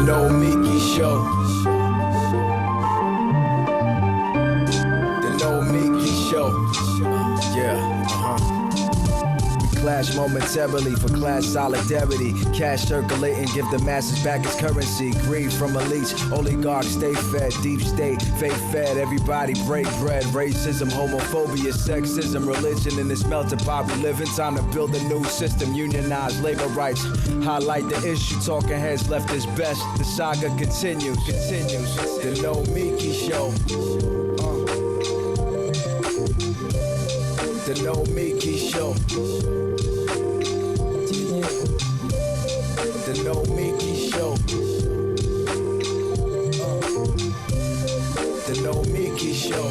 Nomiki show. The Nomiki show. Yeah, We clash momentarily for class solidarity. Cash circulating, give the masses back its currency. Greed from elites, oligarchs stay fed. Deep state, fake fed, everybody break bread. Racism, homophobia, sexism, religion in this melting pot we live in. Time to build a new system, unionize labor rights. Highlight the issue, talking heads left is best. The saga continues. The Nomiki show. The Nomiki show. The Nomiki show. The Nomiki show.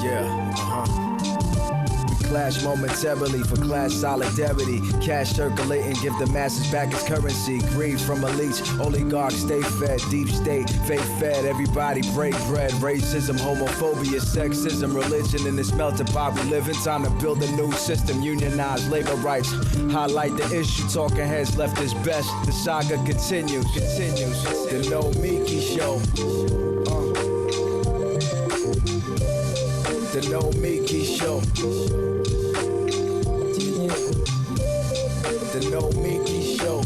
Yeah, Clash momentarily for class solidarity. Cash circulating, give the masses back its currency. Greed from elites, oligarchs stay fed. Deep state, fake fed, everybody break bread. Racism, homophobia, sexism, religion in this melting pot we live in. Time to build a new system, unionize labor rights. Highlight the issue, talking heads left is best. The saga continues. The Nomiki show. The Nomiki show. The Nomiki show.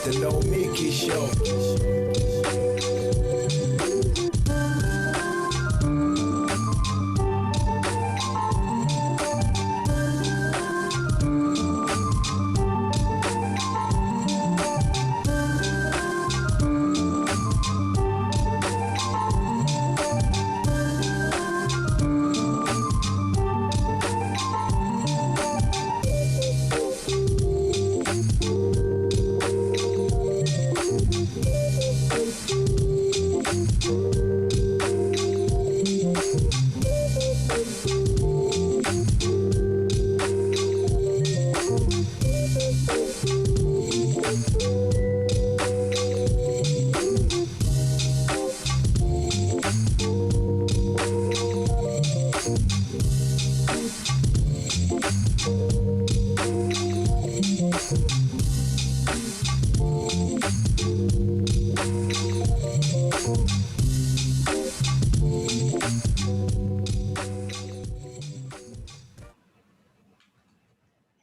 The Nomiki show.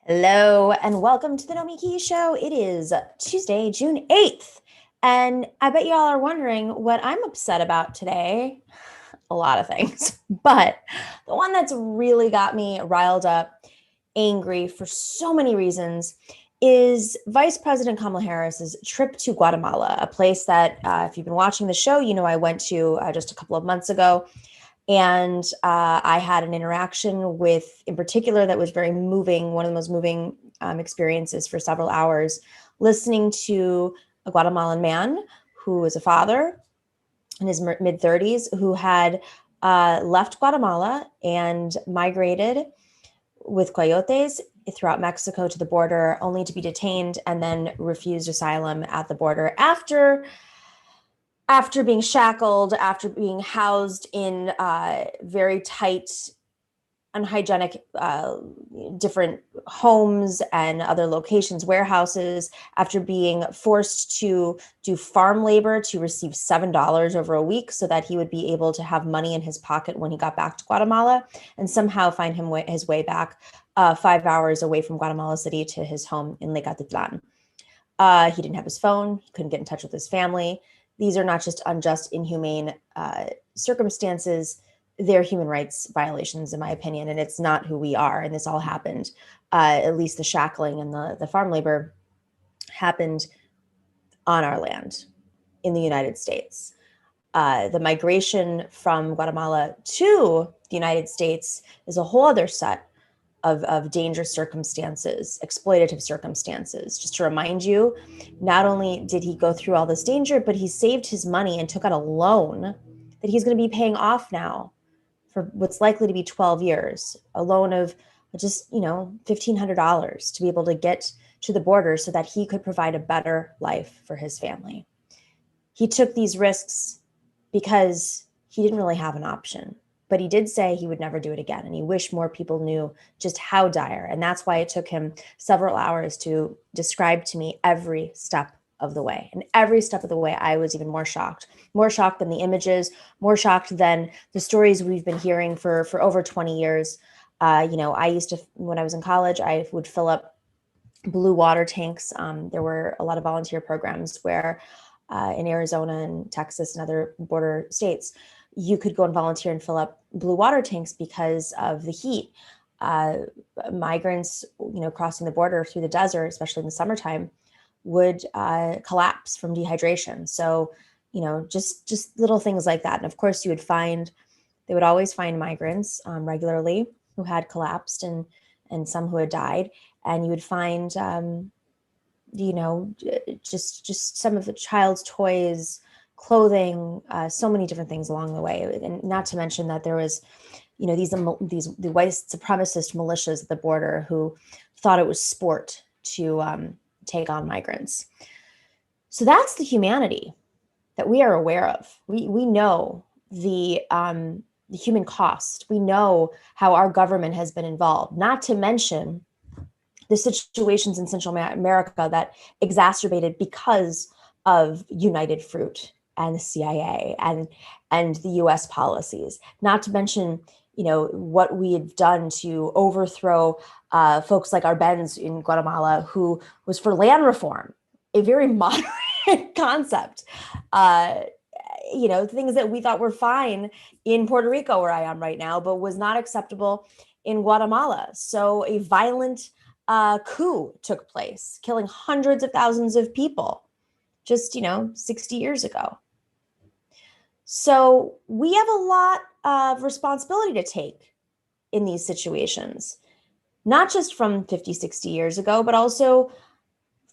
Hello and welcome to the Nomiki Show. It is Tuesday, June 8th. And I bet y'all are wondering what I'm upset about today. A lot of things, but the one that's really got me riled up, angry for so many reasons is Vice President Kamala Harris's trip to Guatemala, a place that if you've been watching the show, you know I went to just a couple of months ago. And I had an interaction with, in particular, that was very moving, one of the most moving experiences for several hours, listening to a Guatemalan man who was a father in his mid-30s who had left Guatemala and migrated with coyotes throughout Mexico to the border, only to be detained and then refused asylum at the border after being shackled, after being housed in very tight, unhygienic, different homes and other locations, warehouses, after being forced to do farm labor to receive $7 over a week so that he would be able to have money in his pocket when he got back to Guatemala and somehow find his way back 5 hours away from Guatemala City to his home in Lake Atitlan. He didn't have his phone. He couldn't get in touch with his family. These are not just unjust, inhumane circumstances. They're human rights violations, in my opinion, and it's not who we are. And this all happened, at least the shackling and the farm labor happened on our land in the United States. The migration from Guatemala to the United States is a whole other set of dangerous circumstances, exploitative circumstances. Just to remind you, not only did he go through all this danger, but he saved his money and took out a loan that he's going to be paying off now for what's likely to be 12 years, a loan of just, $1,500 to be able to get to the border so that he could provide a better life for his family. He took these risks because he didn't really have an option. But he did say he would never do it again. And he wished more people knew just how dire. And that's why it took him several hours to describe to me every step of the way. And every step of the way, I was even more shocked than the images, more shocked than the stories we've been hearing for over 20 years. I used to, when I was in college, I would fill up blue water tanks. There were a lot of volunteer programs where in Arizona and Texas and other border states, you could go and volunteer and fill up blue water tanks because of the heat. Migrants, crossing the border through the desert, especially in the summertime, would collapse from dehydration. So, just little things like that. And of course, they would always find migrants regularly who had collapsed and some who had died. And you would find, just some of the child's toys, clothing, so many different things along the way. And not to mention that there was, the white supremacist militias at the border who thought it was sport to take on migrants. So that's the humanity that we are aware of. We know the human cost. We know how our government has been involved, not to mention the situations in Central America that exacerbated because of United Fruit and the CIA and the US policies, not to mention, what we had done to overthrow folks like Arbenz in Guatemala, who was for land reform, a very moderate concept. Things that we thought were fine in Puerto Rico, where I am right now, but was not acceptable in Guatemala. So a violent coup took place, killing hundreds of thousands of people just, 60 years ago. So we have a lot of responsibility to take in these situations, not just from 50, 60 years ago, but also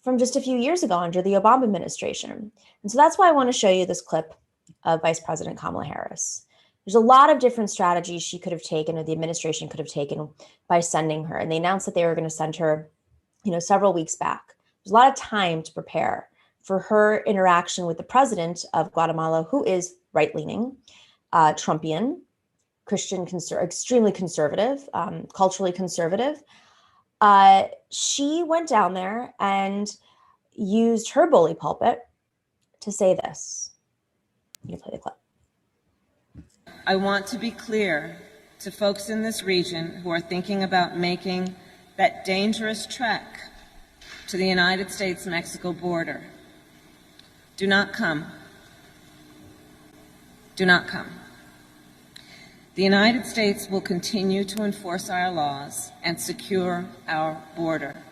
from just a few years ago under the Obama administration. And so that's why I want to show you this clip of Vice President Kamala Harris. There's a lot of different strategies she could have taken, or the administration could have taken, by sending her. And they announced that they were going to send her, several weeks back. There's a lot of time to prepare for her interaction with the president of Guatemala, who is right-leaning, Trumpian, Christian, extremely conservative, culturally conservative. She went down there and used her bully pulpit to say this. You can play the clip. I want to be clear to folks in this region who are thinking about making that dangerous trek to the United States-Mexico border. Do not come. Do not come. The United States will continue to enforce our laws and secure our border.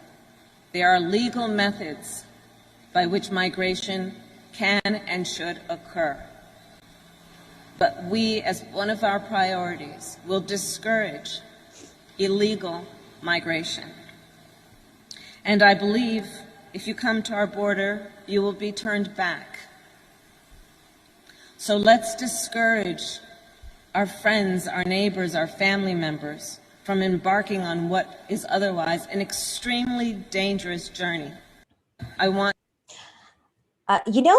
There are legal methods by which migration can and should occur. But we, as one of our priorities, will discourage illegal migration. And I believe if you come to our border, you will be turned back. So let's discourage our friends, our neighbors, our family members from embarking on what is otherwise an extremely dangerous journey. I want...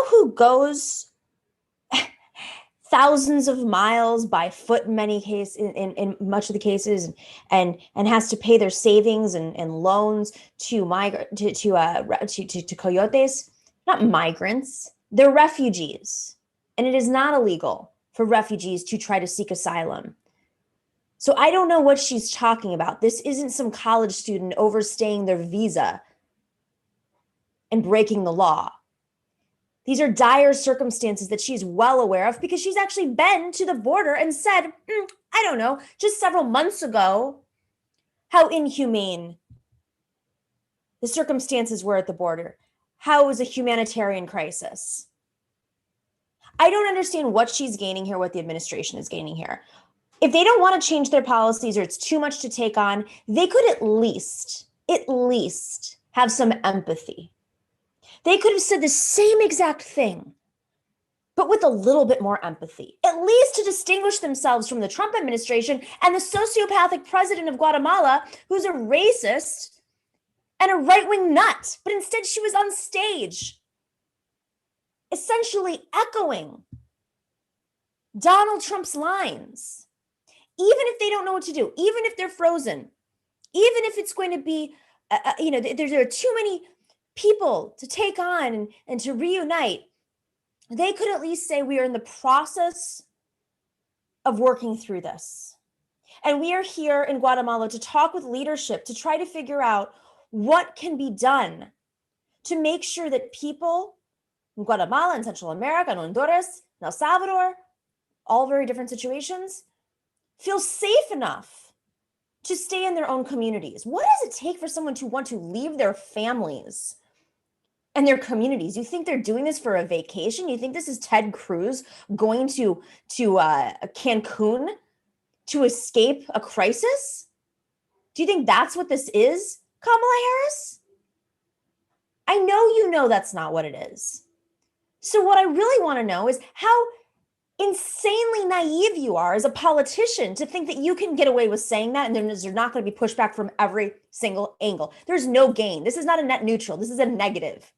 who goes thousands of miles by foot in many cases, in much of the cases, and has to pay their savings and loans to coyotes? Not migrants, they're refugees, and it is not illegal for refugees to try to seek asylum. So I don't know what she's talking about. This isn't some college student overstaying their visa and breaking the law. These are dire circumstances that she's well aware of, because she's actually been to the border and said, I don't know, just several months ago, how inhumane the circumstances were at the border, how it was a humanitarian crisis. I don't understand what she's gaining here, what the administration is gaining here. If they don't want to change their policies, or it's too much to take on, they could at least have some empathy. They could have said the same exact thing, but with a little bit more empathy, at least to distinguish themselves from the Trump administration and the sociopathic president of Guatemala, who's a racist and a right-wing nut. But instead, she was on stage, essentially echoing Donald Trump's lines. Even if they don't know what to do, even if they're frozen, even if it's going to be, there are too many people to take on and to reunite, they could at least say, we are in the process of working through this. And we are here in Guatemala to talk with leadership, to try to figure out what can be done to make sure that people in Guatemala and Central America and Honduras and El Salvador, all very different situations, feel safe enough to stay in their own communities. What does it take for someone to want to leave their families and their communities? You think they're doing this for a vacation? You think this is Ted Cruz going to Cancun to escape a crisis? Do you think that's what this is, Kamala Harris? I know you know that's not what it is. So what I really want to know is how insanely naive you are as a politician to think that you can get away with saying that and there's not going to be pushback from every single angle. There's no gain. This is not a net neutral. This is a negative.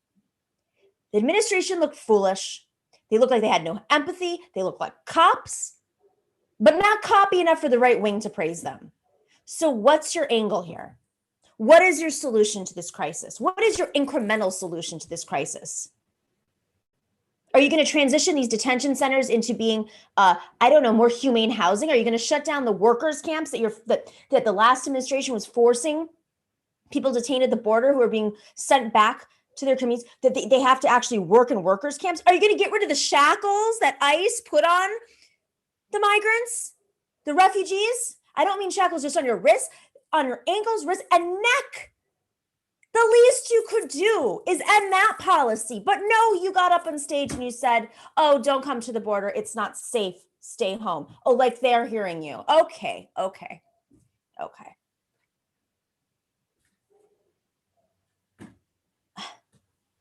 The administration looked foolish. They looked like they had no empathy. They looked like cops, but not coppy enough for the right wing to praise them. So what's your angle here? What is your solution to this crisis? What is your incremental solution to this crisis? Are you going to transition these detention centers into being, I don't know, more humane housing? Are you going to shut down the workers' camps that the last administration was forcing people detained at the border who are being sent back to their communities, that they have to actually work in workers' camps? Are you going to get rid of the shackles that ICE put on the migrants, the refugees? I don't mean shackles just on your wrists, on your ankles, wrists, and neck. The least you could do is end that policy. But no, you got up on stage and you said, oh, don't come to the border. It's not safe. Stay home. Oh, like they're hearing you. Okay.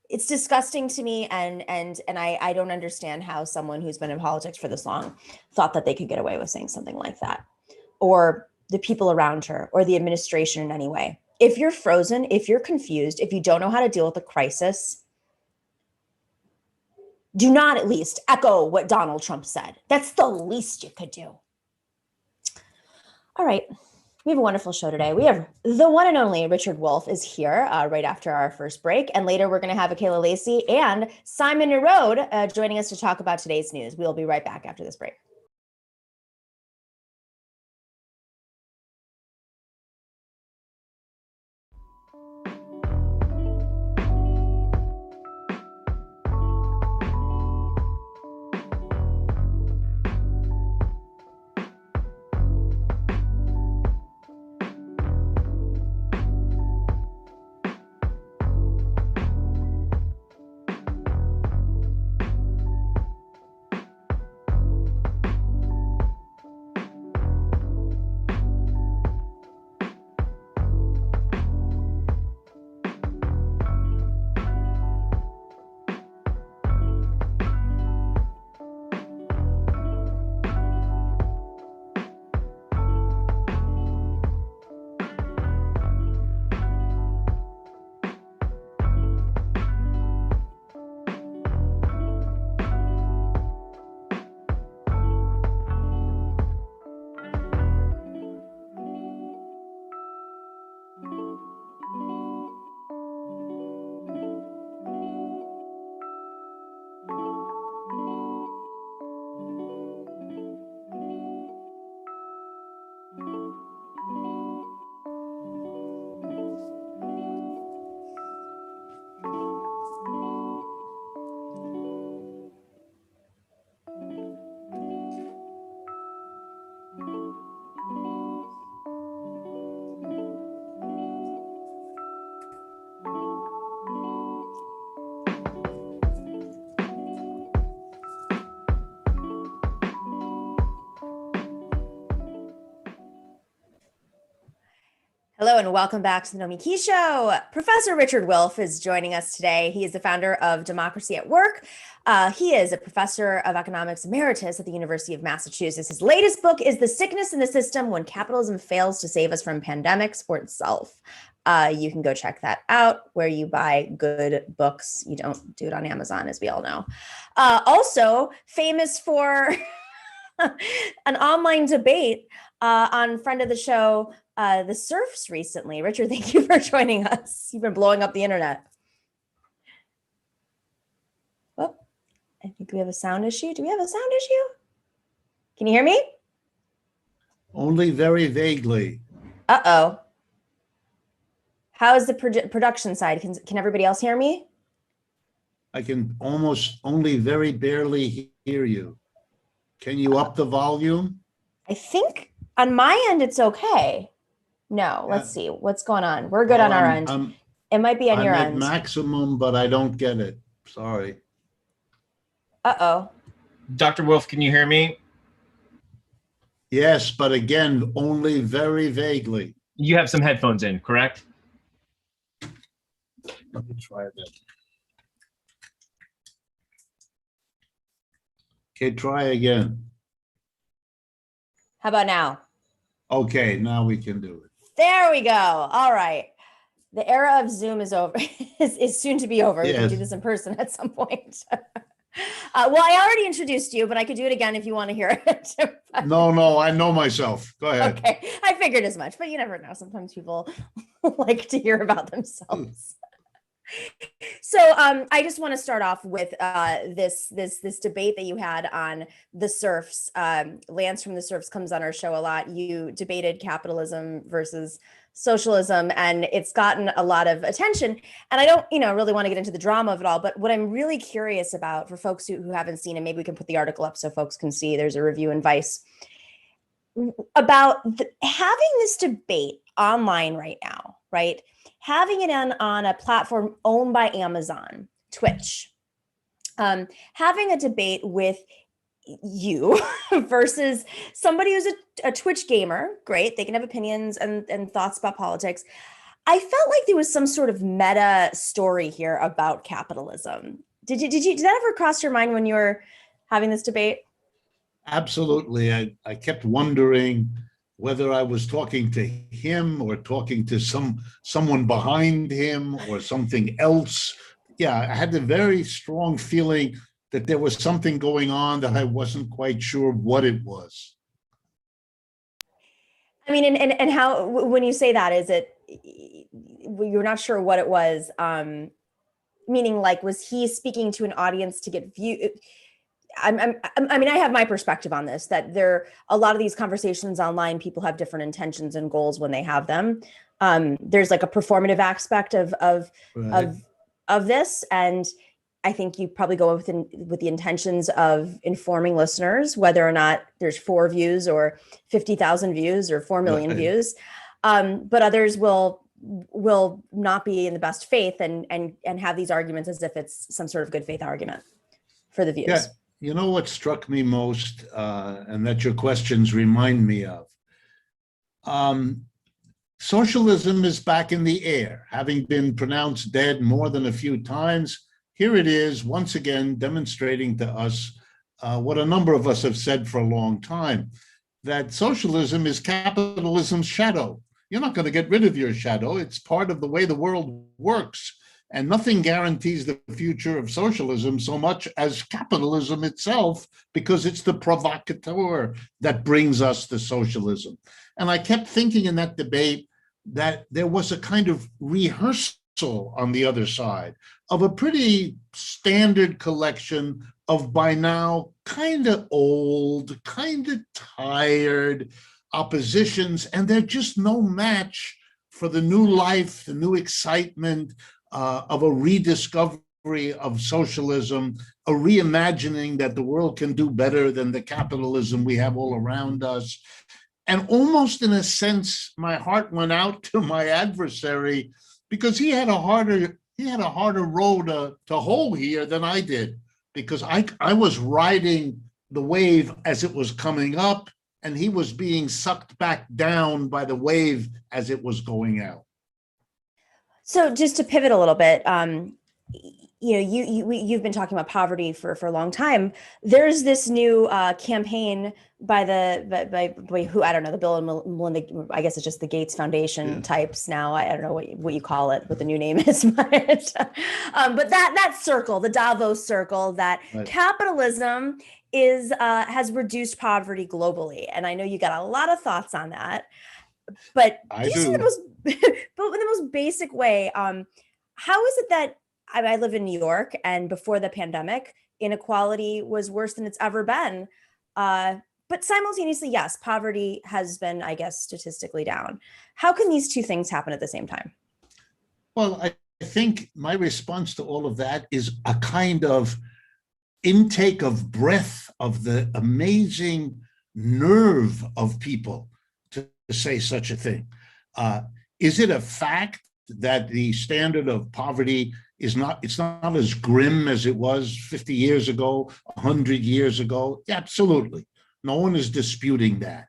It's disgusting to me, and I don't understand how someone who's been in politics for this long thought that they could get away with saying something like that, or the people around her, or the administration in any way. If you're frozen, if you're confused, if you don't know how to deal with a crisis, do not at least echo what Donald Trump said. That's the least you could do. All right. We have a wonderful show today. We have the one and only Richard Wolff is here right after our first break. And later we're going to have Akela Lacy and Simon Narode joining us to talk about today's news. We'll be right back after this break. Hello and welcome back to the Nomiki Show. Professor Richard Wolff is joining us today. He is the founder of Democracy at Work. He is a professor of economics emeritus at the University of Massachusetts. His latest book is The Sickness in the System: When Capitalism Fails to Save Us from Pandemics or Itself. You can go check that out where you buy good books. You don't do it on Amazon, as we all know. Also famous for an online debate on friend of the show, the Surfs recently. Richard, thank you for joining us. You've been blowing up the internet. Oh, I think we have a sound issue. Do we have a sound issue? Can you hear me? Only very vaguely. Uh-oh. How is the production side? Can everybody else hear me? I can almost only very barely hear you. Can you up the volume? I think on my end it's okay. No, let's see what's going on. We're good on our end. It might be on your end. I'm at maximum, but I don't get it. Sorry. Uh-oh. Dr. Wolff, can you hear me? Yes, but again, only very vaguely. You have some headphones in, correct? Let me try that. Okay, try again. How about now? Okay, now we can do it. There we go. All right. The era of Zoom is over, is soon to be over. We can do Yes. this in person at some point. Well, I already introduced you, but I could do it again if you want to hear it. No, I know myself. Go ahead. Okay, I figured as much, but you never know. Sometimes people like to hear about themselves. So I just want to start off with this debate that you had on the serfs. Lance from the Serfs comes on our show a lot. You debated capitalism versus socialism, and it's gotten a lot of attention. And I don't, really want to get into the drama of it all. But what I'm really curious about for folks who haven't seen, and maybe we can put the article up so folks can see. There's a review in Vice about having this debate online right now, right? Having it on a platform owned by Amazon, Twitch, having a debate with you versus somebody who's a Twitch gamer. Great, they can have opinions and thoughts about politics. I felt like there was some sort of meta story here about capitalism. Did that ever cross your mind when you were having this debate? Absolutely. I kept wondering whether I was talking to him or talking to someone behind him or something else. Yeah, I had a very strong feeling that there was something going on that I wasn't quite sure what it was. I mean, and how, when you say that, is it, you're not sure what it was, meaning like, was he speaking to an audience to get view? I mean, I have my perspective on this, that a lot of these conversations online, people have different intentions and goals when they have them. There's like a performative aspect of this. And I think you probably go with the intentions of informing listeners, whether or not there's 4 views or 50,000 views or 4 million views. But others will not be in the best faith and have these arguments as if it's some sort of good faith argument for the views. Yeah. You know what struck me most, and that your questions remind me of? Socialism is back in the air, having been pronounced dead more than a few times. Here it is, once again, demonstrating to us what a number of us have said for a long time, that socialism is capitalism's shadow. You're not going to get rid of your shadow. It's part of the way the world works. And nothing guarantees the future of socialism so much as capitalism itself, because it's the provocateur that brings us to socialism. And I kept thinking in that debate that there was a kind of rehearsal on the other side of a pretty standard collection of, by now, kind of old, kind of tired oppositions, and they're just no match for the new life, the new excitement, of a rediscovery of socialism, a reimagining that the world can do better than the capitalism we have all around us. And almost in a sense, my heart went out to my adversary, because he had a harder road to hoe here than I did, because I was riding the wave as it was coming up, and he was being sucked back down by the wave as it was going out. So just to pivot a little bit, you've been talking about poverty for a long time. There's this new campaign by who, I don't know, the Bill and Melinda, I guess it's just the Gates Foundation types now. I don't know what you call it, what the new name is, but that circle, the Davos circle, that capitalism has reduced poverty globally, and I know you got a lot of thoughts on that. But I do. in the most basic way, how is it that I live in New York, and before the pandemic, inequality was worse than it's ever been? But simultaneously, yes, poverty has been, I guess, statistically down. How can these two things happen at the same time? Well, I think my response to all of that is a kind of intake of breath of the amazing nerve of people to say such a thing. Is it a fact that the standard of poverty it's not as grim as it was 50 years ago, 100 years ago? Absolutely. No one is disputing that.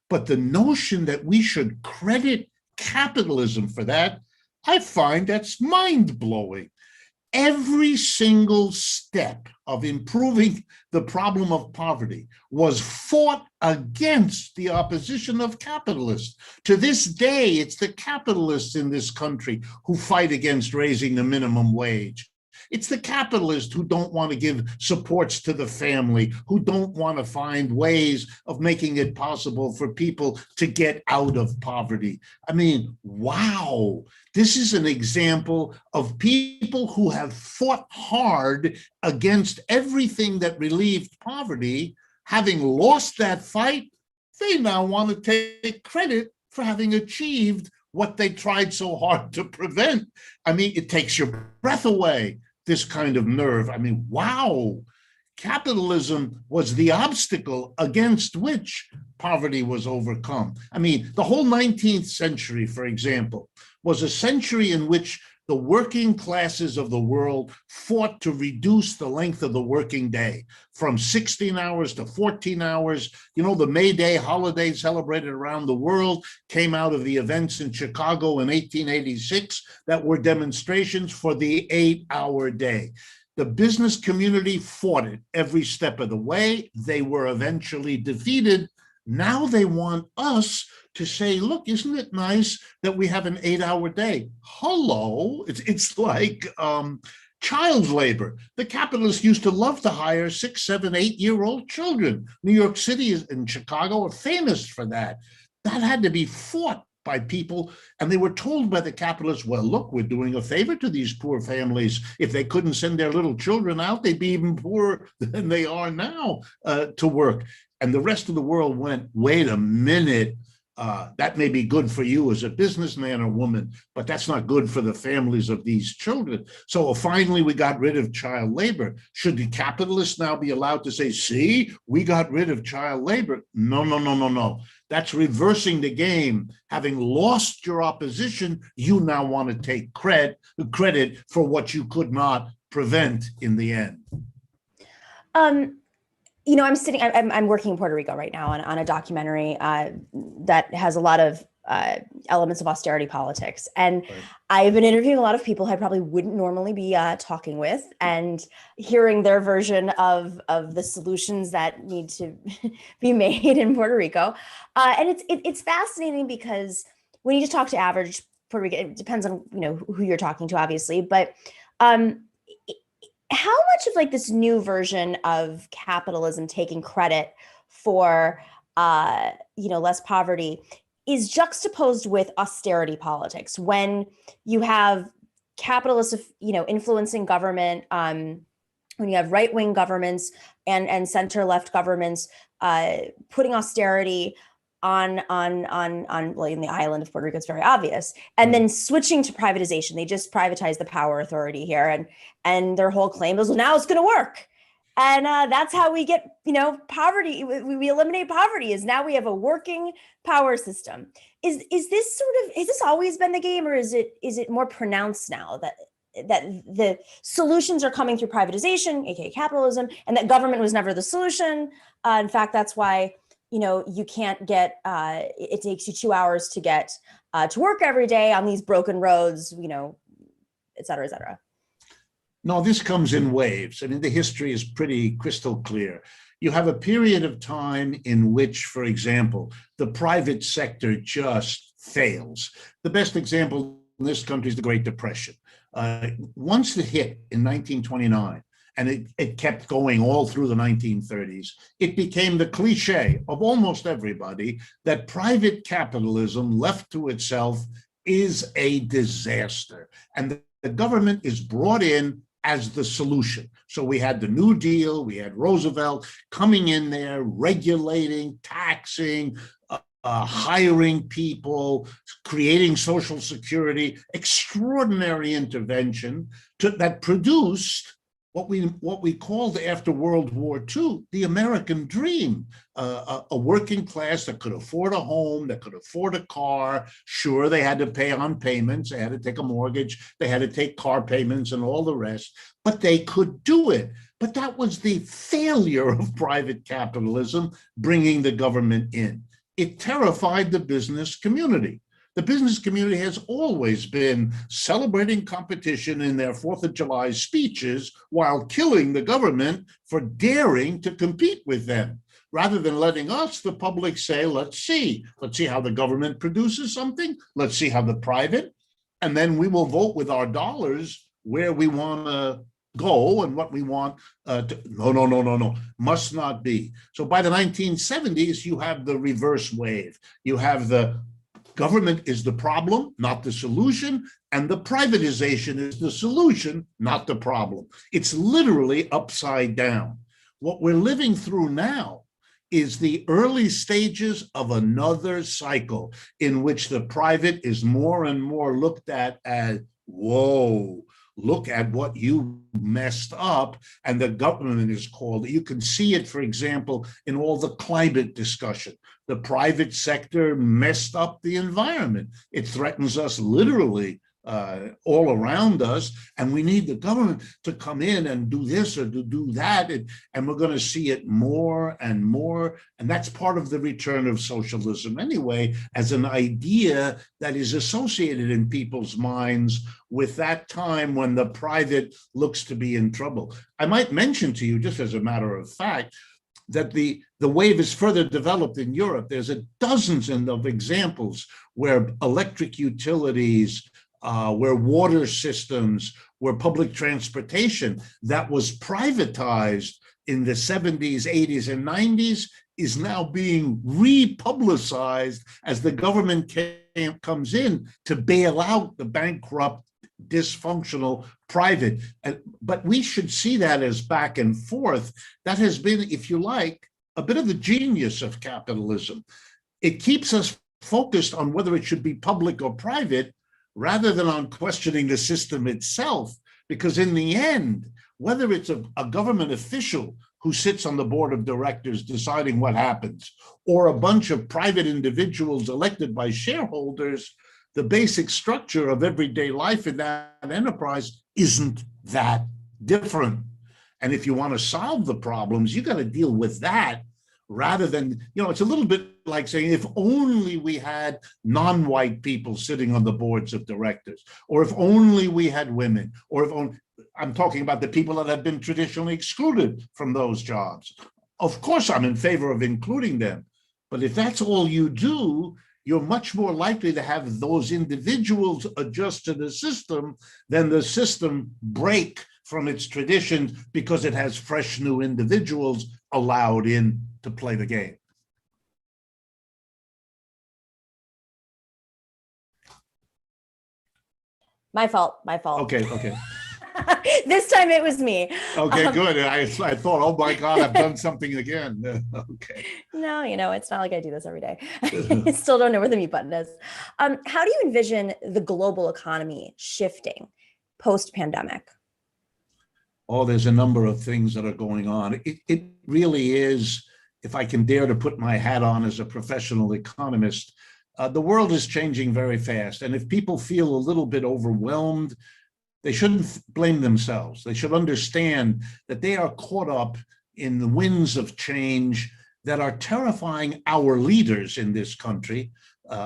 But the notion that we should credit capitalism for that, I find that's mind-blowing. every single step of improving the problem of poverty was fought against the opposition of capitalists. To this day, it's the capitalists in this country who fight against raising the minimum wage. It's the capitalists who don't want to give supports to the family, who don't want to find ways of making it possible for people to get out of poverty. I mean, wow, this is an example of people who have fought hard against everything that relieved poverty. Having lost that fight, they now want to take credit for having achieved what they tried so hard to prevent. I mean, it takes your breath away, this kind of nerve. I mean, wow. Capitalism was the obstacle against which poverty was overcome. I mean, the whole 19th century, for example, was a century in which the working classes of the world fought to reduce the length of the working day from 16 hours to 14 hours. You know, the May Day holiday celebrated around the world came out of the events in Chicago in 1886 that were demonstrations for the 8-hour day. The business community fought it every step of the way. They were eventually defeated. Now they want us to say, look, isn't it nice that we have an 8-hour day? Hello, it's like child labor. The capitalists used to love to hire 6, 7, 8-year-old children. New York City and Chicago are famous for that. That had to be fought by people, and they were told by the capitalists, well, look, we're doing a favor to these poor families. If they couldn't send their little children out, they'd be even poorer than they are now to work. And the rest of the world went, wait a minute, that may be good for you as a businessman or woman, but that's not good for the families of these children. So finally, we got rid of child labor. Should the capitalists now be allowed to say, see, we got rid of child labor? No, no, no, no, no. That's reversing the game. Having lost your opposition, you now want to take credit for what you could not prevent in the end. You know, I'm working in Puerto Rico right now on a documentary that has a lot of elements of austerity politics. And right. I've been interviewing a lot of people I probably wouldn't normally be talking with, and hearing their version of the solutions that need to be made in Puerto Rico. And it's fascinating because when you just talk to average Puerto Rican, it depends on, you know, who you're talking to, obviously, but how much of like this new version of capitalism taking credit for, you know, less poverty is juxtaposed with austerity politics, when you have capitalists, you know, influencing government, when you have right-wing governments and center-left governments putting austerity on well, in the island of Puerto Rico, it's very obvious, and then switching to privatization. They just privatized the power authority here, and their whole claim is, well, now it's going to work. And that's how we get, you know, poverty. We eliminate poverty, is now we have a working power system. Is this has this always been the game, or is it more pronounced now that the solutions are coming through privatization, aka capitalism, and that government was never the solution? In fact, that's why, you know, you can't get, it takes you 2 hours to get to work every day on these broken roads, you know, et cetera, et cetera. No, this comes in waves. I mean, the history is pretty crystal clear. You have a period of time in which, for example, the private sector just fails. The best example in this country is the Great Depression. Once it hit in 1929, and it kept going all through the 1930s, it became the cliche of almost everybody that private capitalism left to itself is a disaster. And the government is brought in as the solution. So we had the New Deal, we had Roosevelt coming in there, regulating, taxing, hiring people, creating Social Security, extraordinary intervention that produced what we called after World War II, the American dream, a working class that could afford a home, that could afford a car. Sure, they had to pay on payments, they had to take a mortgage, they had to take car payments and all the rest, but they could do it. But that was the failure of private capitalism, bringing the government in. It terrified the business community. The business community has always been celebrating competition in their 4th of July speeches while killing the government for daring to compete with them, rather than letting us, the public, say, let's see how the government produces something, let's see how the private, and then we will vote with our dollars where we want to go and what we want to. No, must not be. So by the 1970s, you have the reverse wave. You have the government is the problem, not the solution, and the privatization is the solution, not the problem. It's literally upside down. What we're living through now is the early stages of another cycle in which the private is more and more looked at as, whoa, look at what you messed up, and the government is called. You can see it, for example, in all the climate discussion. The private sector messed up the environment. It threatens us literally all around us, and we need the government to come in and do this or to do that, and we're going to see it more and more, and that's part of the return of socialism anyway, as an idea that is associated in people's minds with that time when the private looks to be in trouble. I might mention to you, just as a matter of fact, that the wave is further developed in Europe. There's dozens of examples where electric utilities, where water systems, where public transportation that was privatized in the 70s, 80s, and 90s is now being republicized as the government comes in to bail out the bankrupt, dysfunctional private. But we should see that as back and forth. That has been, if you like, a bit of the genius of capitalism. It keeps us focused on whether it should be public or private, rather than on questioning the system itself, because in the end, whether it's a government official who sits on the board of directors deciding what happens, or a bunch of private individuals elected by shareholders, the basic structure of everyday life in that enterprise isn't that different. And if you want to solve the problems, you got to deal with that, rather than, it's a little bit like saying, if only we had non-white people sitting on the boards of directors, or if only we had women, or if only, I'm talking about the people that have been traditionally excluded from those jobs. Of course, I'm in favor of including them, but if that's all you do, you're much more likely to have those individuals adjust to the system than the system break from its traditions because it has fresh new individuals allowed in to play the game. My fault. Okay. This time it was me. Okay, good. I thought, oh my God, I've done something again. Okay. No, it's not like I do this every day. I still don't know where the mute button is. How do you envision the global economy shifting post-pandemic? Oh, there's a number of things that are going on. It really is, if I can dare to put my hat on as a professional economist, the world is changing very fast. And if people feel a little bit overwhelmed, they shouldn't blame themselves. They should understand that they are caught up in the winds of change that are terrifying our leaders in this country,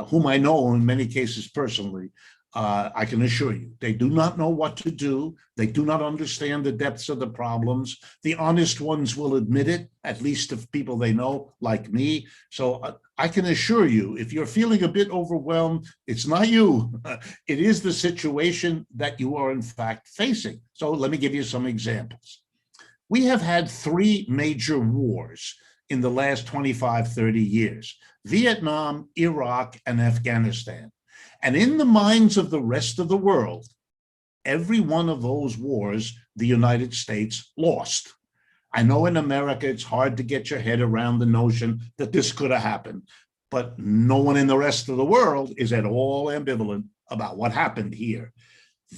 whom I know in many cases personally. I can assure you, they do not know what to do. They do not understand the depths of the problems. The honest ones will admit it, at least of people they know, like me. So I can assure you, if you're feeling a bit overwhelmed, it's not you. It is the situation that you are in fact facing. So let me give you some examples. We have had 3 major wars in the last 25, 30 years: Vietnam, Iraq, and Afghanistan. And in the minds of the rest of the world, every one of those wars, the United States lost. I know in America, it's hard to get your head around the notion that this could have happened, but no one in the rest of the world is at all ambivalent about what happened here.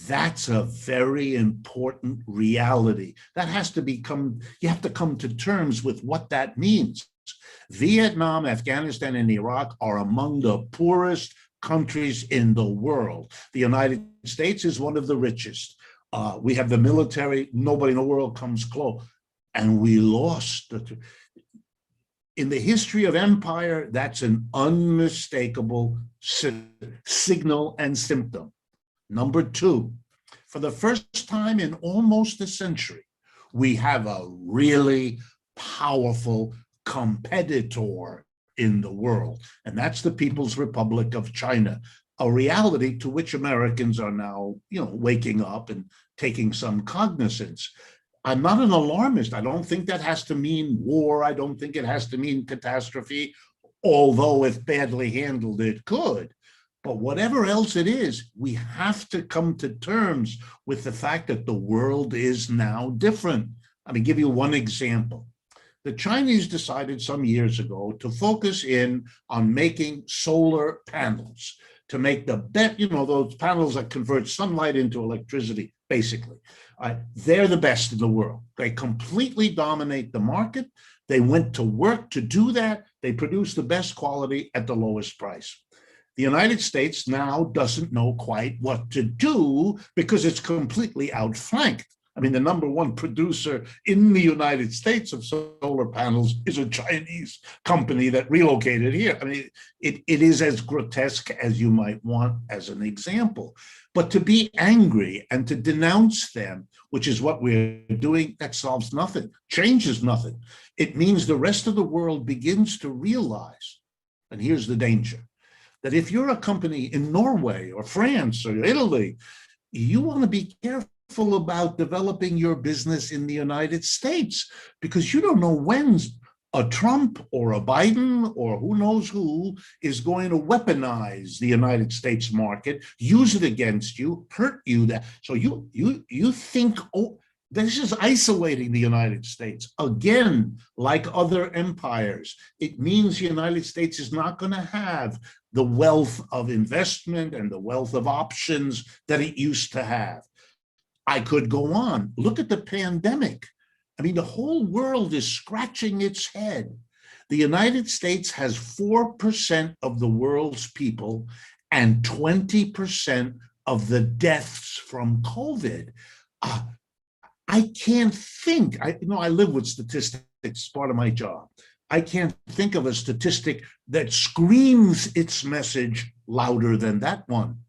That's a very important reality. That has to become, you have to come to terms with what that means. Vietnam, Afghanistan, and Iraq are among the poorest countries in the world. The United States is one of the richest. We have the military, nobody in the world comes close. And we lost. In the history of empire, that's an unmistakable signal and symptom. Number two, for the first time in almost a century, we have a really powerful competitor in the world, and that's the People's Republic of China, a reality to which Americans are now, waking up and taking some cognizance. I'm not an alarmist. I don't think that has to mean war. I don't think it has to mean catastrophe, although if badly handled, it could. But whatever else it is, we have to come to terms with the fact that the world is now different. Let me give you one example. The Chinese decided some years ago to focus in on making solar panels, to make the best, those panels that convert sunlight into electricity, basically. They're the best in the world. They completely dominate the market. They went to work to do that. They produce the best quality at the lowest price. The United States now doesn't know quite what to do because it's completely outflanked. I mean, the number one producer in the United States of solar panels is a Chinese company that relocated here. I mean, it is as grotesque as you might want as an example. But to be angry and to denounce them, which is what we're doing, that solves nothing, changes nothing. It means the rest of the world begins to realize, and here's the danger, that if you're a company in Norway or France or Italy, you want to be careful about developing your business in the United States, because you don't know when a Trump or a Biden or who knows who is going to weaponize the United States market, use it against you, hurt you. So you think, oh, this is isolating the United States. Again, like other empires, it means the United States is not going to have the wealth of investment and the wealth of options that it used to have. I could go on. Look at the pandemic. I mean, the whole world is scratching its head. The United States has 4% of the world's people and 20% of the deaths from COVID. I can't think, I live with statistics, it's part of my job. I can't think of a statistic that screams its message louder than that one.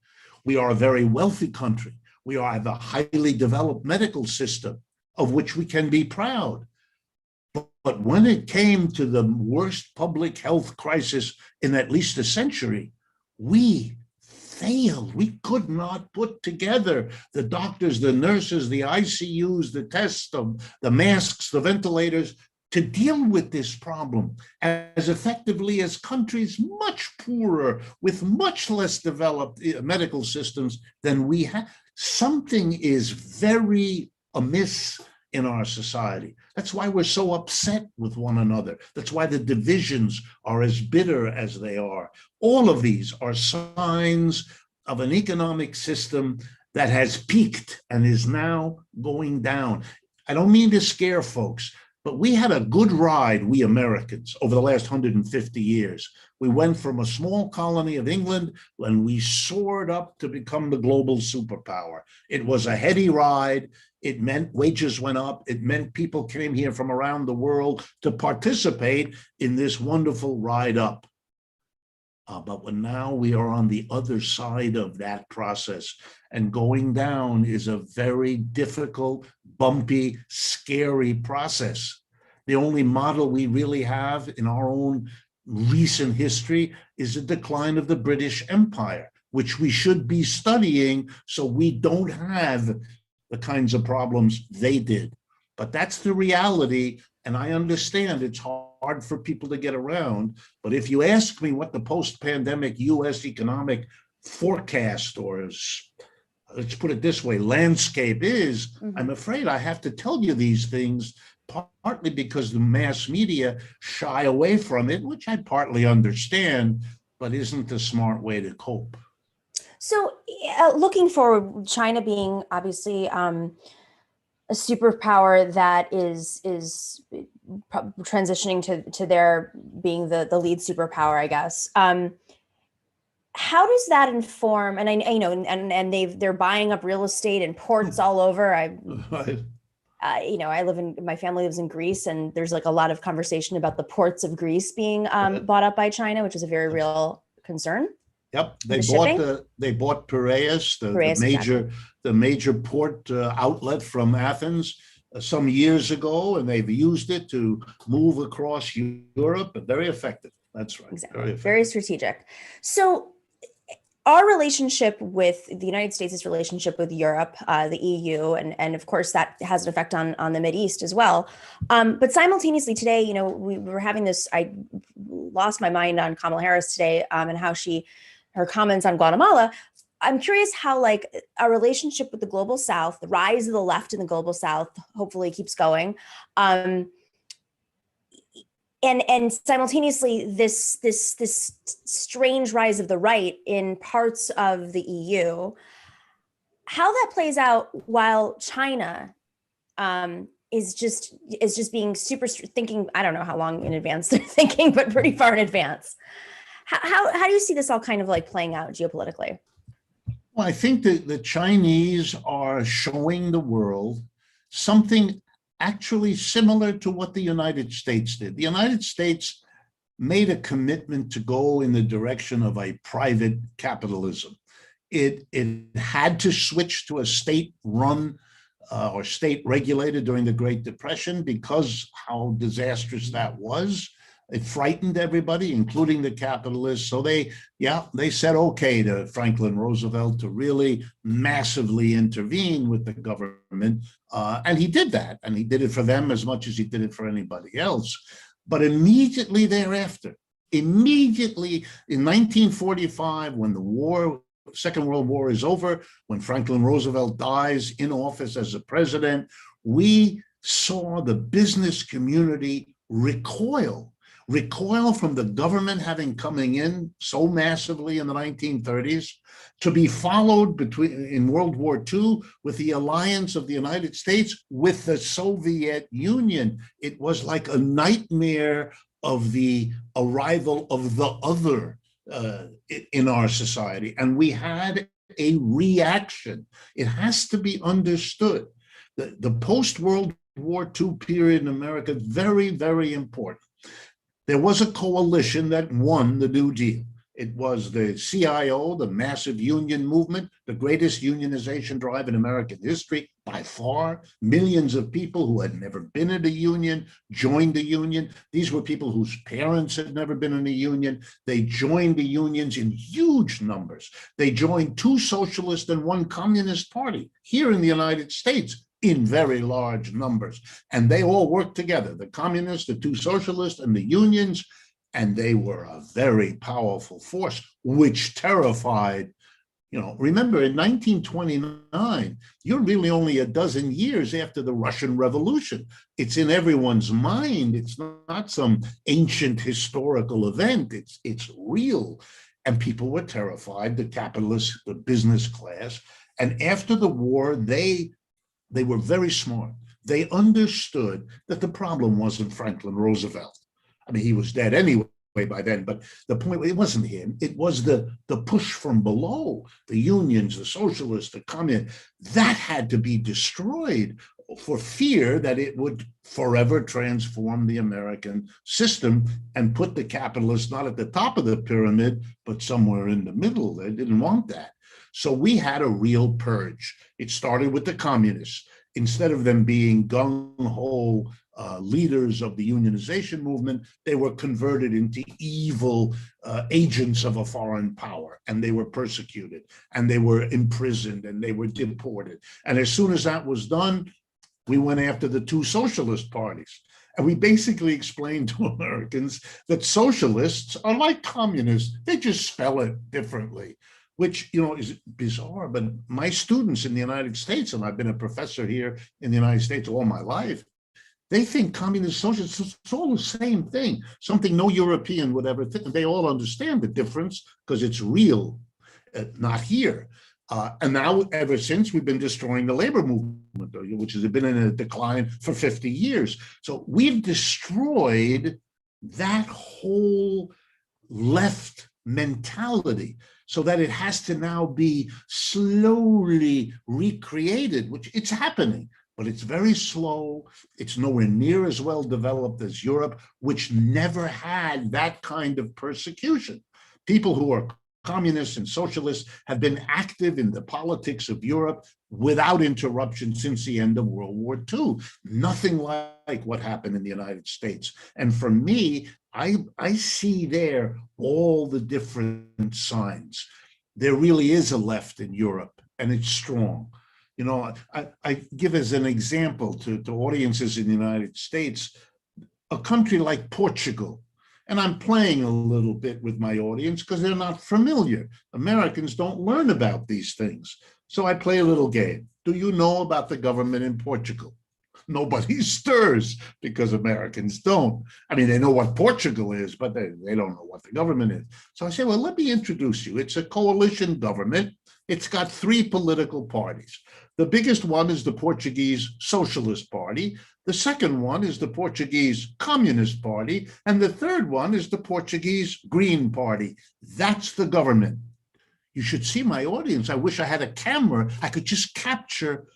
We are a very wealthy country. We have a highly developed medical system of which we can be proud. But when it came to the worst public health crisis in at least a century, we failed. We could not put together the doctors, the nurses, the ICUs, the tests, the masks, the ventilators to deal with this problem as effectively as countries much poorer with much less developed medical systems than we have. Something is very amiss in our society. That's why we're so upset with one another. That's why the divisions are as bitter as they are. All of these are signs of an economic system that has peaked and is now going down. I don't mean to scare folks, but we had a good ride, we Americans, over the last 150 years. We went from a small colony of England when we soared up to become the global superpower. It was a heady ride. It meant wages went up. It meant people came here from around the world to participate in this wonderful ride up. But when now we are on the other side of that process, and going down is a very difficult, bumpy, scary process. The only model we really have in our own recent history is the decline of the British Empire, which we should be studying so we don't have the kinds of problems they did. But that's the reality, and I understand it's hard for people to get around. But if you ask me what the post-pandemic US economic forecast, or let's put it this way, landscape is, I'm afraid I have to tell you these things, partly because the mass media shy away from it, which I partly understand, but isn't the smart way to cope. So looking forward, China being obviously a superpower that is transitioning to their being the lead superpower, I guess. How does that inform? And I know, and they're buying up real estate and ports all over. Right. my family lives in Greece, and there's like a lot of conversation about the ports of Greece being bought up by China, which is a very real concern. Yep, The they bought Piraeus, Piraeus, exactly. the major port outlet from Athens some years ago, and they've used it to move across Europe. Very effective. That's right. Exactly. Very strategic. So our relationship with the United States' relationship with Europe, the EU, and of course that has an effect on the Mideast as well. But simultaneously today, we were having this, I lost my mind on Kamala Harris today and how her comments on Guatemala. I'm curious how like our relationship with the global South, the rise of the left in the global South, hopefully keeps going. And simultaneously this strange rise of the right in parts of the EU, how that plays out while China is just being super thinking, I don't know how long in advance they're thinking, but pretty far in advance. How do you see this all kind of like playing out geopolitically? Well, I think that the Chinese are showing the world something actually similar to what the United States did. The United States made a commitment to go in the direction of a private capitalism. It had to switch to a state-run or state-regulated during the Great Depression because how disastrous that was. It frightened everybody, including the capitalists. So they said okay to Franklin Roosevelt to really massively intervene with the government. And he did that. And he did it for them as much as he did it for anybody else. But immediately thereafter, in 1945, when the Second World War is over, when Franklin Roosevelt dies in office as a president, we saw the business community recoil from the government having coming in so massively in the 1930s, to be followed in World War II with the alliance of the United States with the Soviet Union. It was like a nightmare of the arrival of the other in our society. And we had a reaction. It has to be understood. The post-World War II period in America, very, very important. There was a coalition that won the New Deal. It was the CIO, the massive union movement, the greatest unionization drive in American history by far. Millions of people who had never been in a union joined the union. These were people whose parents had never been in a union. They joined the unions in huge numbers. They joined 2 socialist and 1 communist party here in the United States in very large numbers. And they all worked together, the communists, the 2 socialists, and the unions, and they were a very powerful force, which terrified, remember in 1929, you're really only a dozen years after the Russian Revolution. It's in everyone's mind. It's not some ancient historical event. It's real. And people were terrified, the capitalists, the business class. And after the war, they were very smart. They understood that the problem wasn't Franklin Roosevelt. I mean, he was dead anyway by then, but the point, it wasn't him. It was the push from below, the unions, the socialists, the communists. That had to be destroyed for fear that it would forever transform the American system and put the capitalists not at the top of the pyramid, but somewhere in the middle. They didn't want that. So we had a real purge. It started with the communists. Instead of them being gung-ho leaders of the unionization movement, they were converted into evil agents of a foreign power, and they were persecuted, and they were imprisoned, and they were deported. And as soon as that was done, we went after the 2 socialist parties. And we basically explained to Americans that socialists are like communists. They just spell it differently, which, is bizarre. But my students in the United States, and I've been a professor here in the United States all my life, they think communist, socialist, it's all the same thing, something no European would ever think. They all understand the difference because it's real, not here. And now, ever since, we've been destroying the labor movement, which has been in a decline for 50 years. So we've destroyed that whole left mentality, so that it has to now be slowly recreated, which it's happening. but it's very slow. It's nowhere near as well developed as Europe, which never had that kind of persecution. People who are communists and socialists have been active in the politics of Europe without interruption since the end of World War II. Nothing like what happened in the United States. And for me, I see there all the different signs. There really is a left in Europe, and it's strong. You know, I give as an example to audiences in the United States, a country like Portugal. And I'm playing a little bit with my audience because they're not familiar. Americans don't learn about these things. So I play a little game. Do you know about the government in Portugal? Nobody stirs because Americans don't. I mean, they know what Portugal is, but they don't know what the government is. So I say, well, let me introduce you. It's a coalition government. It's got three political parties. The biggest one is the Portuguese Socialist Party. The second one is the Portuguese Communist Party. And the third one is the Portuguese Green Party. That's the government. You should see my audience. I wish I had a camera. I could just capture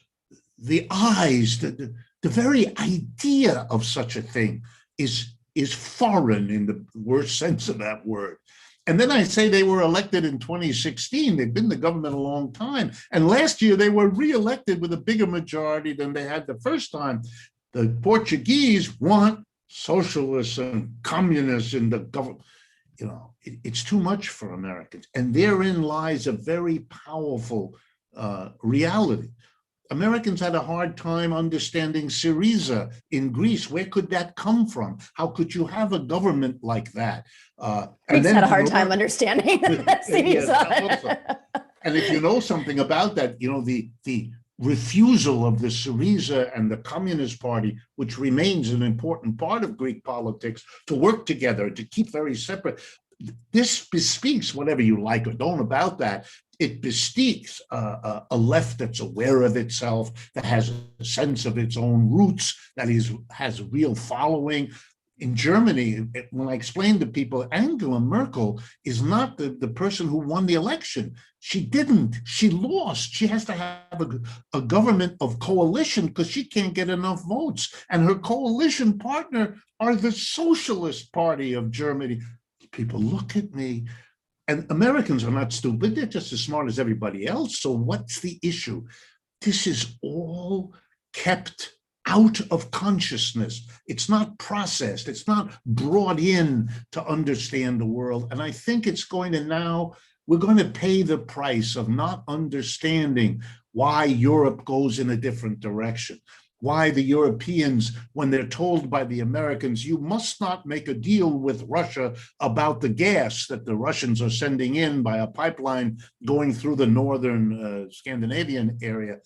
the eyes. The very idea of such a thing is foreign in the worst sense of that word. And then I say they were elected in 2016. They've been the government a long time. And last year they were reelected with a bigger majority than they had the first time. The Portuguese want socialists and communists in the government. You know, it's too much for Americans. And therein lies a very powerful reality. Americans had a hard time understanding Syriza in Greece. Where could that come from? How could you have a government like that? Greeks had a hard time understanding Syriza. And if you know something about that, you know, the refusal of the Syriza and the Communist Party, which remains an important part of Greek politics, to work together, to keep very separate. This bespeaks, whatever you like or don't about that, it bespeaks a left that's aware of itself, that has a sense of its own roots, that has a real following. In Germany, when I explain to people, Angela Merkel is not the person who won the election. She didn't. She lost. She has to have a government of coalition because she can't get enough votes. And her coalition partner are the Socialist Party of Germany. People look at me. And Americans are not stupid. They're just as smart as everybody else. So what's the issue? This is all kept out of consciousness. It's not processed. It's not brought in to understand the world. And I think it's going to now, we're going to pay the price of not understanding why Europe goes in a different direction. Why the Europeans, when they're told by the Americans, you must not make a deal with Russia about the gas that the Russians are sending in by a pipeline going through the northern Scandinavian area.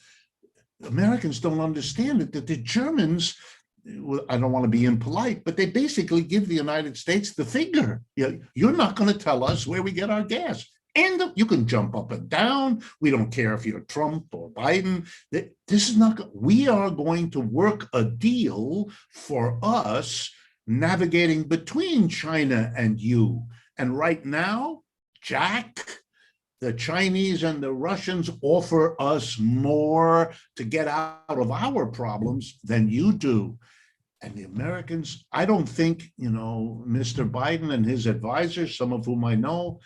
Americans don't understand it, that the Germans, I don't want to be impolite, but they basically give the United States the finger. You're not going to tell us where we get our gas. And you can jump up and down. We don't care if you're Trump or Biden. This is not, we are going to work a deal for us navigating between China and you. And right now, Jack, the Chinese and the Russians offer us more to get out of our problems than you do. And the Americans, I don't think, you know, Mr. Biden and his advisors, some of whom I know,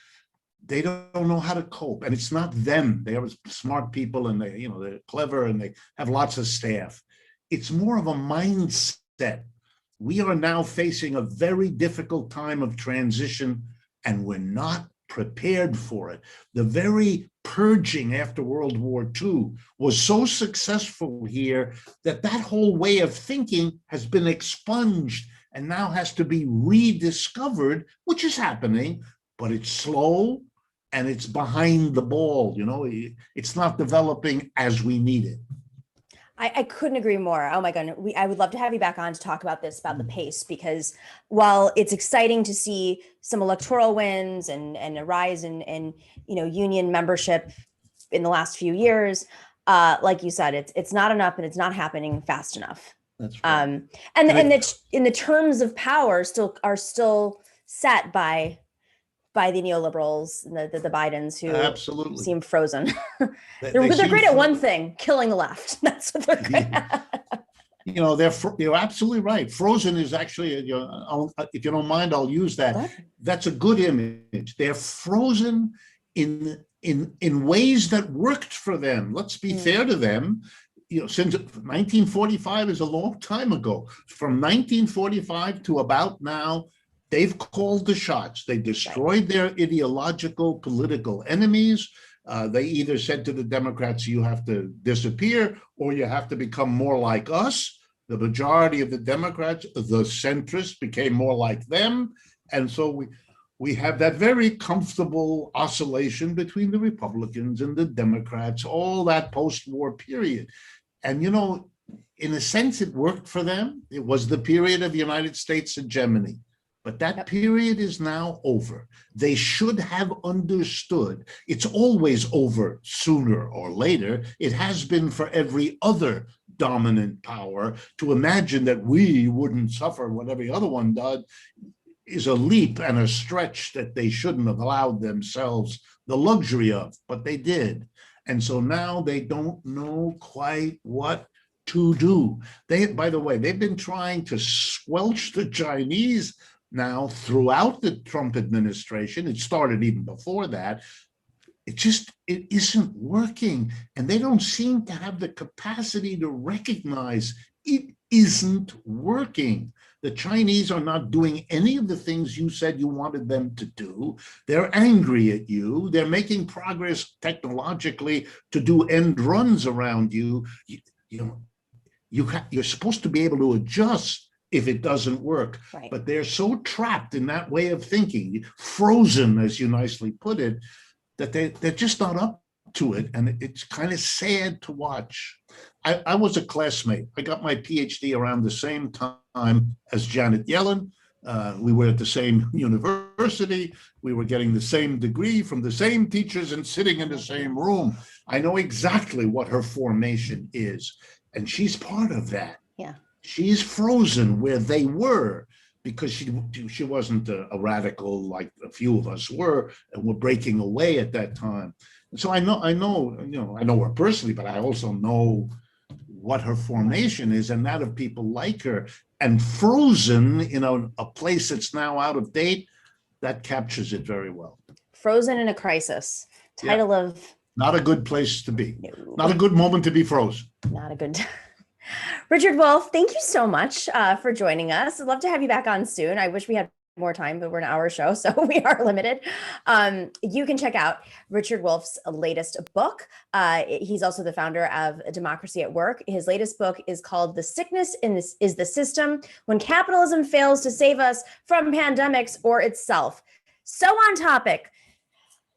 they don't know how to cope. And it's not them. They are smart people and they, you know, they're clever and they have lots of staff. It's more of a mindset. We are now facing a very difficult time of transition and we're not prepared for it. The very purging after World War II was so successful here that that whole way of thinking has been expunged and now has to be rediscovered, which is happening, but it's slow and it's behind the ball. You know, it's not developing as we need it. I couldn't agree more. Oh my God. I would love to have you back on to talk about this, about the pace, because while it's exciting to see some electoral wins and a rise in you know, union membership in the last few years, like you said, it's not enough and it's not happening fast enough. That's right. And the terms of power are still set by by the neoliberals and the Bidens who Absolutely. seem frozen. They They're seem great at one thing, killing the left. That's what they're great at. You're absolutely right. Frozen is actually, if you don't mind, I'll use that. That's a good image. They're frozen in ways that worked for them. Let's be fair to them. Since 1945 is a long time ago. From 1945 to about now, they've called the shots. They destroyed their ideological, political enemies. They either said to the Democrats, you have to disappear or you have to become more like us. The majority of the Democrats, the centrists, became more like them. And so we have that very comfortable oscillation between the Republicans and the Democrats, all that post-war period. And, in a sense, it worked for them. It was the period of United States hegemony. But that period is now over. They should have understood. It's always over sooner or later. It has been for every other dominant power. To imagine that we wouldn't suffer what every other one did is a leap and a stretch that they shouldn't have allowed themselves the luxury of, but they did. And so now they don't know quite what to do. By the way, they've been trying to squelch the Chinese now throughout the Trump administration. It started even before that. It isn't working. And they don't seem to have the capacity to recognize it isn't working. The Chinese are not doing any of the things you said you wanted them to do. They're angry at you. They're making progress technologically to do end runs around you. You're supposed to be able to adjust if it doesn't work. Right. But they're so trapped in that way of thinking, frozen, as you nicely put it, that they're just not up to it. And it's kind of sad to watch. I was a classmate. I got my PhD around the same time as Janet Yellen. We were at the same university. We were getting the same degree from the same teachers and sitting in the same room. I know exactly what her formation is. And she's part of that. Yeah. She's frozen where they were because she wasn't a radical like a few of us were, and were breaking away at that time. And so I know her personally, but I also know what her formation is, and that of people like her. And frozen in a place that's now out of date, that captures it very well. Frozen in a crisis. Title of... Not a good place to be. No. Not a good moment to be frozen. Not a good... Richard Wolff, thank you so much for joining us. I'd love to have you back on soon. I wish we had more time, but we're an hour show, so we are limited. You can check out Richard Wolff's latest book. He's also the founder of Democracy at Work. His latest book is called The Sickness is the System, When Capitalism Fails to Save Us from Pandemics or Itself. So on topic,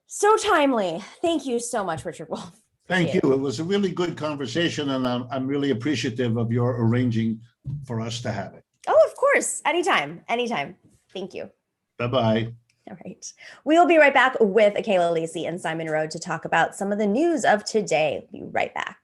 so timely. Thank you so much, Richard Wolff. Thank you. It was a really good conversation, and I'm really appreciative of your arranging for us to have it. Oh, of course. Anytime. Thank you. Bye-bye. All right. We will be right back with Akela Lacy and Simon Narode to talk about some of the news of today. We'll be right back.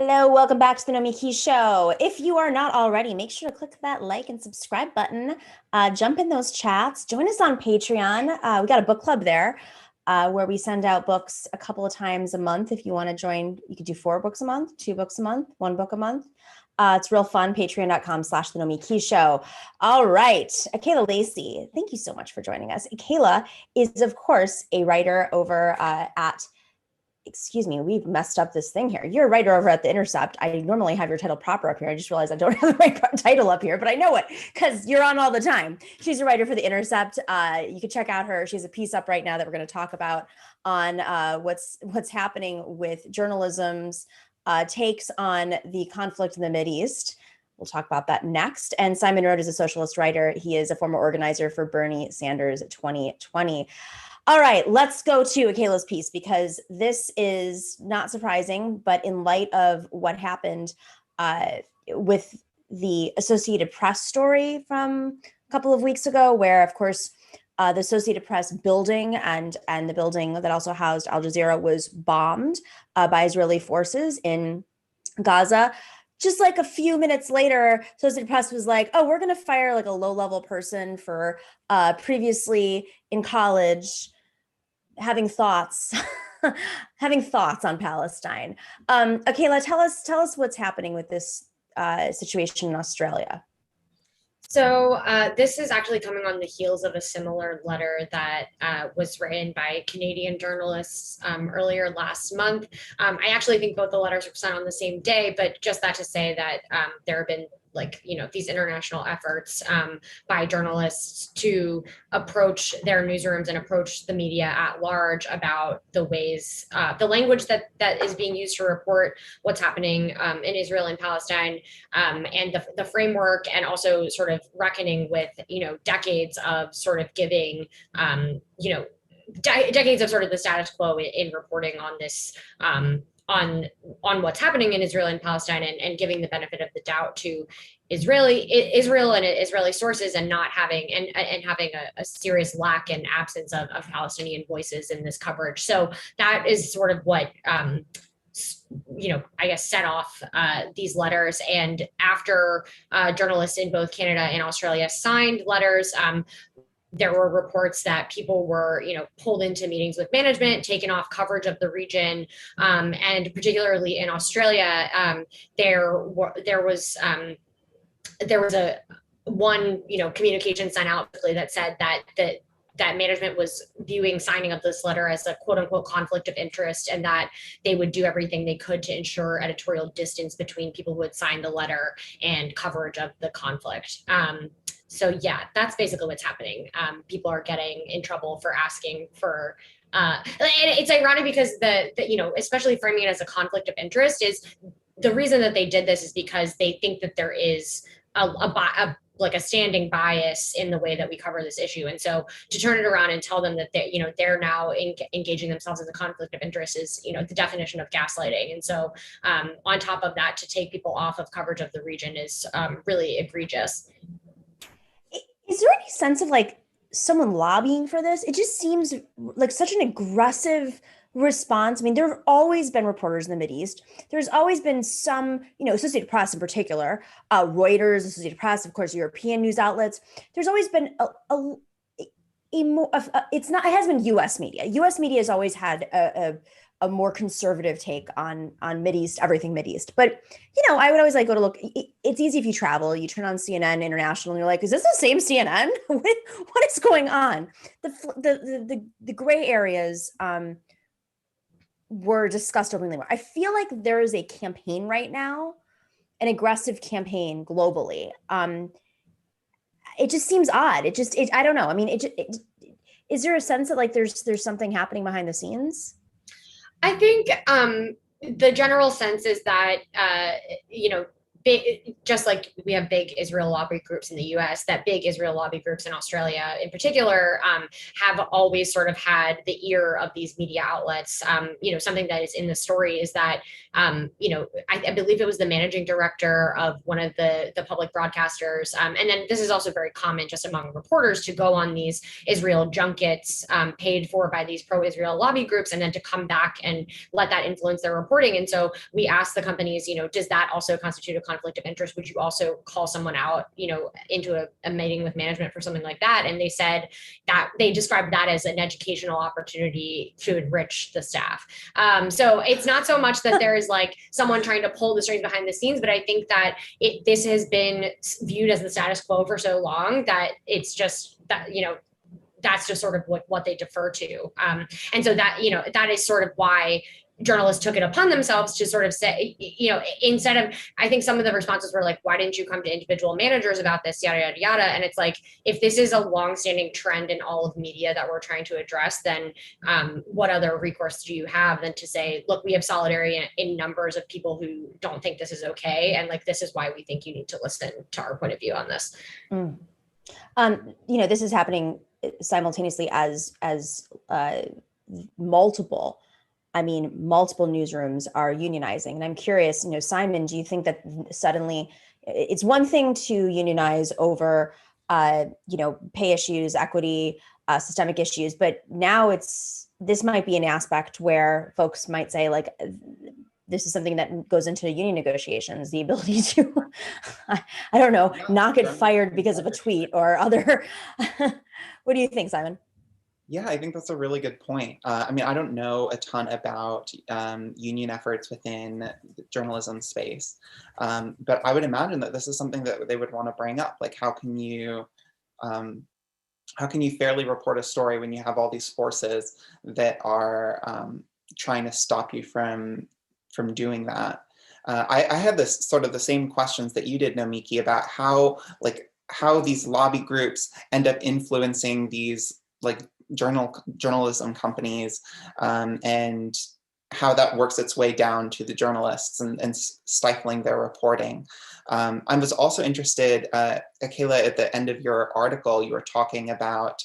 Hello, welcome back to the Nomiki Show. If you are not already, make sure to click that like and subscribe button. Jump in those chats. Join us on Patreon. We got a book club there where we send out books a couple of times a month. If you want to join, you could do 4 books a month, 2 books a month, 1 book a month. It's real fun. Patreon.com/The Nomiki Show. All right. Akela Lacy, thank you so much for joining us. Akela is, of course, a writer over excuse me, we've messed up this thing here. You're a writer over at The Intercept. I normally have your title proper up here. I just realized I don't have the right title up here, but I know it because you're on all the time. She's a writer for The Intercept. You can check out her. She has a piece up right now that we're going to talk about on what's happening with journalism's takes on the conflict in the Mideast. We'll talk about that next. And Simon Narode is a socialist writer. He is a former organizer for Bernie Sanders 2020. All right, let's go to Akela's piece because this is not surprising, but in light of what happened with the Associated Press story from a couple of weeks ago, where, of course, the Associated Press building and the building that also housed Al Jazeera was bombed by Israeli forces in Gaza. Just like a few minutes later, Associated Press was like, oh, we're going to fire like a low-level person for previously in college having thoughts on Palestine. Akela, tell us what's happening with this situation in Australia. So this is actually coming on the heels of a similar letter that was written by Canadian journalists earlier last month. I actually think both the letters were sent on the same day, but just that to say that there have been these international efforts by journalists to approach their newsrooms and approach the media at large about the ways, the language that is being used to report what's happening in Israel and Palestine, and the framework, and also sort of reckoning with, decades of sort of giving, decades of sort of the status quo in reporting on this, on what's happening in Israel and Palestine, and giving the benefit of the doubt to Israel and Israeli sources, and not having and having a serious lack and absence of Palestinian voices in this coverage. So that is sort of what I guess set off these letters. And after journalists in both Canada and Australia signed letters, there were reports that people were, pulled into meetings with management, taken off coverage of the region, and particularly in Australia, there was a communication sent out that said that management was viewing signing of this letter as a quote unquote conflict of interest, and that they would do everything they could to ensure editorial distance between people who had signed the letter and coverage of the conflict. So yeah, that's basically what's happening. People are getting in trouble for asking for, and it's ironic because especially framing it as a conflict of interest, is the reason that they did this is because they think that there is a standing bias in the way that we cover this issue. And so to turn it around and tell them that they're now engaging themselves as a conflict of interest is, the definition of gaslighting. And so on top of that, to take people off of coverage of the region is really egregious. Is there any sense of someone lobbying for this? It just seems like such an aggressive response. I mean, there have always been reporters in the Mideast. There's always been some, Associated Press in particular, Reuters, Associated Press, of course, European news outlets. There's always been it has been U.S. media. U.S. media has always had a more conservative take on Mideast, everything Mideast. But, I would always go to look. It's easy if you travel, you turn on CNN International and you're like, is this the same CNN? What is going on? The gray areas were discussed openly more. I feel like there is a campaign right now, an aggressive campaign globally. It just seems odd. I don't know. I mean, is there a sense that there's something happening behind the scenes? I think the general sense is that, just like we have big Israel lobby groups in the US, that big Israel lobby groups in Australia in particular have always sort of had the ear of these media outlets. Something that is in the story is that, I believe it was the managing director of one of the public broadcasters. And then this is also very common just among reporters to go on these Israel junkets paid for by these pro-Israel lobby groups, and then to come back and let that influence their reporting. And so we asked the companies, does that also constitute a conflict conflict of interest, would you also call someone out, into a meeting with management for something like that? And they said that they described that as an educational opportunity to enrich the staff. So it's not so much that there is like someone trying to pull the strings behind the scenes, but I think that this has been viewed as the status quo for so long that it's just that, that's just sort of what they defer to. And so that, that is sort of why journalists took it upon themselves to sort of say, instead of, I think some of the responses were like, why didn't you come to individual managers about this, yada, yada, yada. And it's like, if this is a longstanding trend in all of media that we're trying to address, then what other recourse do you have than to say, look, we have solidarity in numbers of people who don't think this is okay. And like, this is why we think you need to listen to our point of view on this. This is happening simultaneously as multiple newsrooms are unionizing. And I'm curious, Simon, do you think that suddenly it's one thing to unionize over, pay issues, equity, systemic issues, but now this might be an aspect where folks might say like, this is something that goes into union negotiations, the ability to, I don't know, not get fired because of a tweet or other. What do you think, Simon? Yeah, I think that's a really good point. I don't know a ton about union efforts within the journalism space, but I would imagine that this is something that they would want to bring up. Like, how can you fairly report a story when you have all these forces that are trying to stop you from doing that? I had this sort of the same questions that you did, Nomiki, about how these lobby groups end up influencing these like journalism companies, and how that works its way down to the journalists and stifling their reporting. I was also interested, Akela, at the end of your article, you were talking about,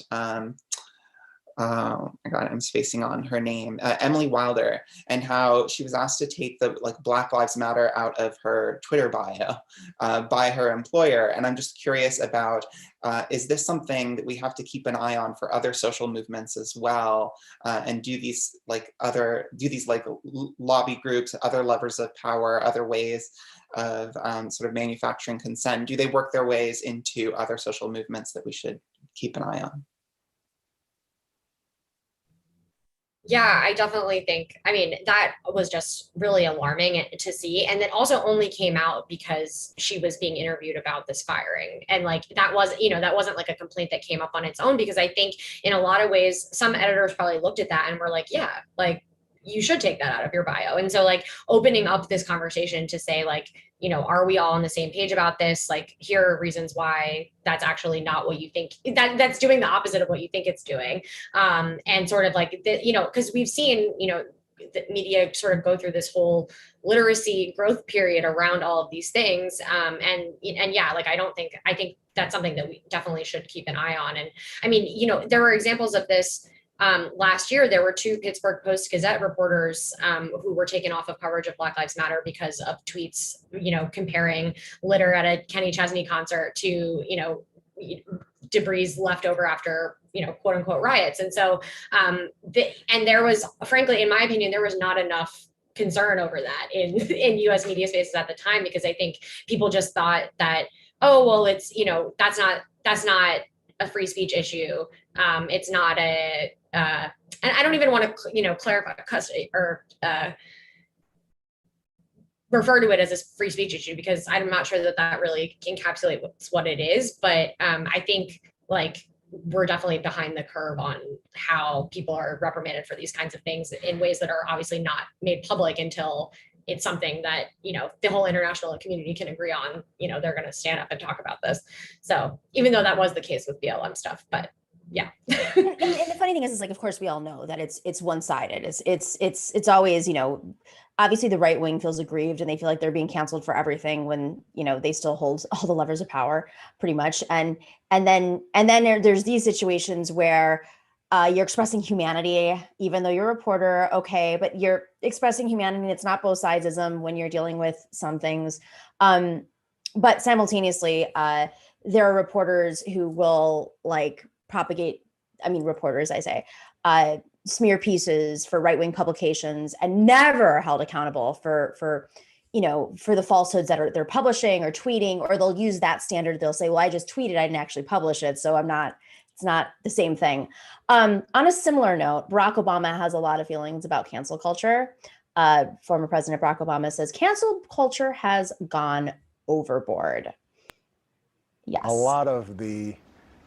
oh my God, I'm spacing on her name, Emily Wilder, and how she was asked to take the Black Lives Matter out of her Twitter bio by her employer. And I'm just curious about, is this something that we have to keep an eye on for other social movements as well? And do these lobby groups, other levers of power, other ways of sort of manufacturing consent, do they work their ways into other social movements that we should keep an eye on? Yeah, I definitely think, that was just really alarming to see. And it also only came out because she was being interviewed about this firing. And that wasn't like a complaint that came up on its own, because I think in a lot of ways, some editors probably looked at that and were like, yeah, you should take that out of your bio. And so opening up this conversation to say are we all on the same page about this? Here are reasons why that's actually not what you think, that's doing the opposite of what you think it's doing. And sort of because we've seen, the media sort of go through this whole literacy growth period around all of these things. And yeah, I think that's something that we definitely should keep an eye on. And there were examples of this. Last year, there were 2 Pittsburgh Post-Gazette reporters who were taken off of coverage of Black Lives Matter because of tweets, comparing litter at a Kenny Chesney concert to, debris left over after, quote unquote riots. And so, and there was, frankly, in my opinion, there was not enough concern over that in US media spaces at the time, because I think people just thought that, oh, well, it's, that's not a free speech issue. It's not and I don't even want to, clarify custody or refer to it as a free speech issue, because I'm not sure that really encapsulates what it is. But I think we're definitely behind the curve on how people are reprimanded for these kinds of things in ways that are obviously not made public until it's something that, the whole international community can agree on, they're going to stand up and talk about this. So even though that was the case with BLM stuff, but yeah. and the funny thing is of course we all know that it's one-sided. It's always, obviously the right wing feels aggrieved and they feel like they're being canceled for everything when, they still hold all the levers of power pretty much. And then there's these situations where you're expressing humanity, even though you're a reporter, okay, but you're expressing humanity. It's not both sidesism when you're dealing with some things. But simultaneously, there are reporters who will propagate, reporters, I say, smear pieces for right-wing publications and never held accountable for for the falsehoods that they're publishing or tweeting, or they'll use that standard. They'll say, well, I just tweeted, I didn't actually publish it, so it's not the same thing. On a similar note, Barack Obama has a lot of feelings about cancel culture. Former President Barack Obama says cancel culture has gone overboard. Yes. A lot of the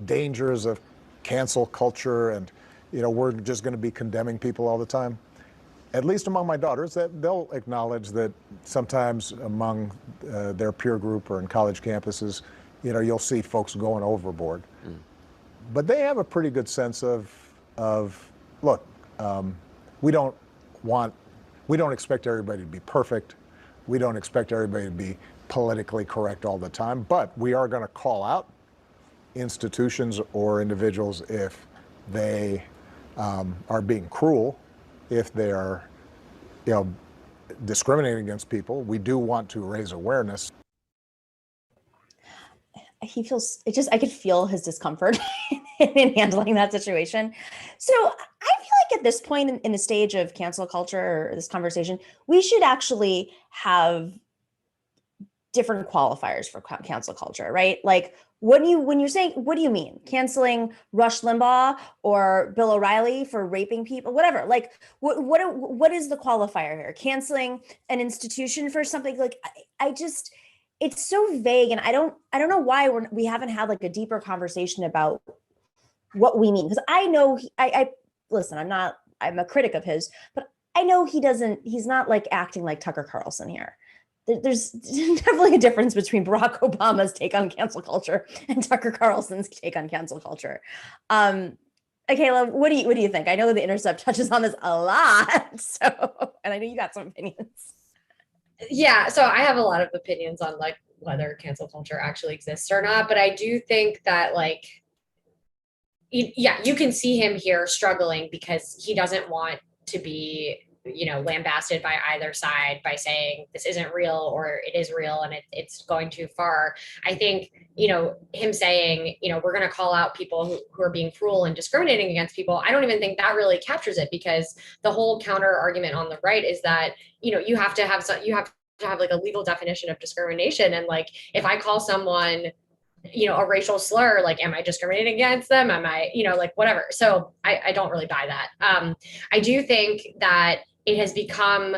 dangers of cancel culture and, we're just going to be condemning people all the time. At least among my daughters, that they'll acknowledge that sometimes among their peer group or in college campuses, you'll see folks going overboard. But they have a pretty good sense of look, we don't expect everybody to be perfect. We don't expect everybody to be politically correct all the time, but we are going to call out institutions or individuals if they are being cruel, if they are, discriminating against people. We do want to raise awareness. I could feel his discomfort in handling that situation. So I feel like at this point in the stage of cancel culture or this conversation, we should actually have different qualifiers for cancel culture, right? Like when you're saying, what do you mean? Canceling Rush Limbaugh or Bill O'Reilly for raping people, whatever. Like what is the qualifier here? Canceling an institution for something? Like it's so vague, and I don't know why we haven't had like a deeper conversation about what we mean. Because I know listen, I'm a critic of his, but I know he's not like acting like Tucker Carlson here. There's definitely a difference between Barack Obama's take on cancel culture and Tucker Carlson's take on cancel culture. Akela, what do you think? I know The Intercept touches on this a lot, and I know you got some opinions. Yeah, so I have a lot of opinions on like whether cancel culture actually exists or not, but I do think that you can see him here struggling because he doesn't want to be lambasted by either side by saying this isn't real or it is real and it's going too far. I think, him saying, we're going to call out people who are being cruel and discriminating against people. I don't even think that really captures it, because the whole counter argument on the right is that, you have to have like a legal definition of discrimination. And like, if I call someone, a racial slur, like, am I discriminating against them? Am I, like whatever. So I don't really buy that. I do think that it has become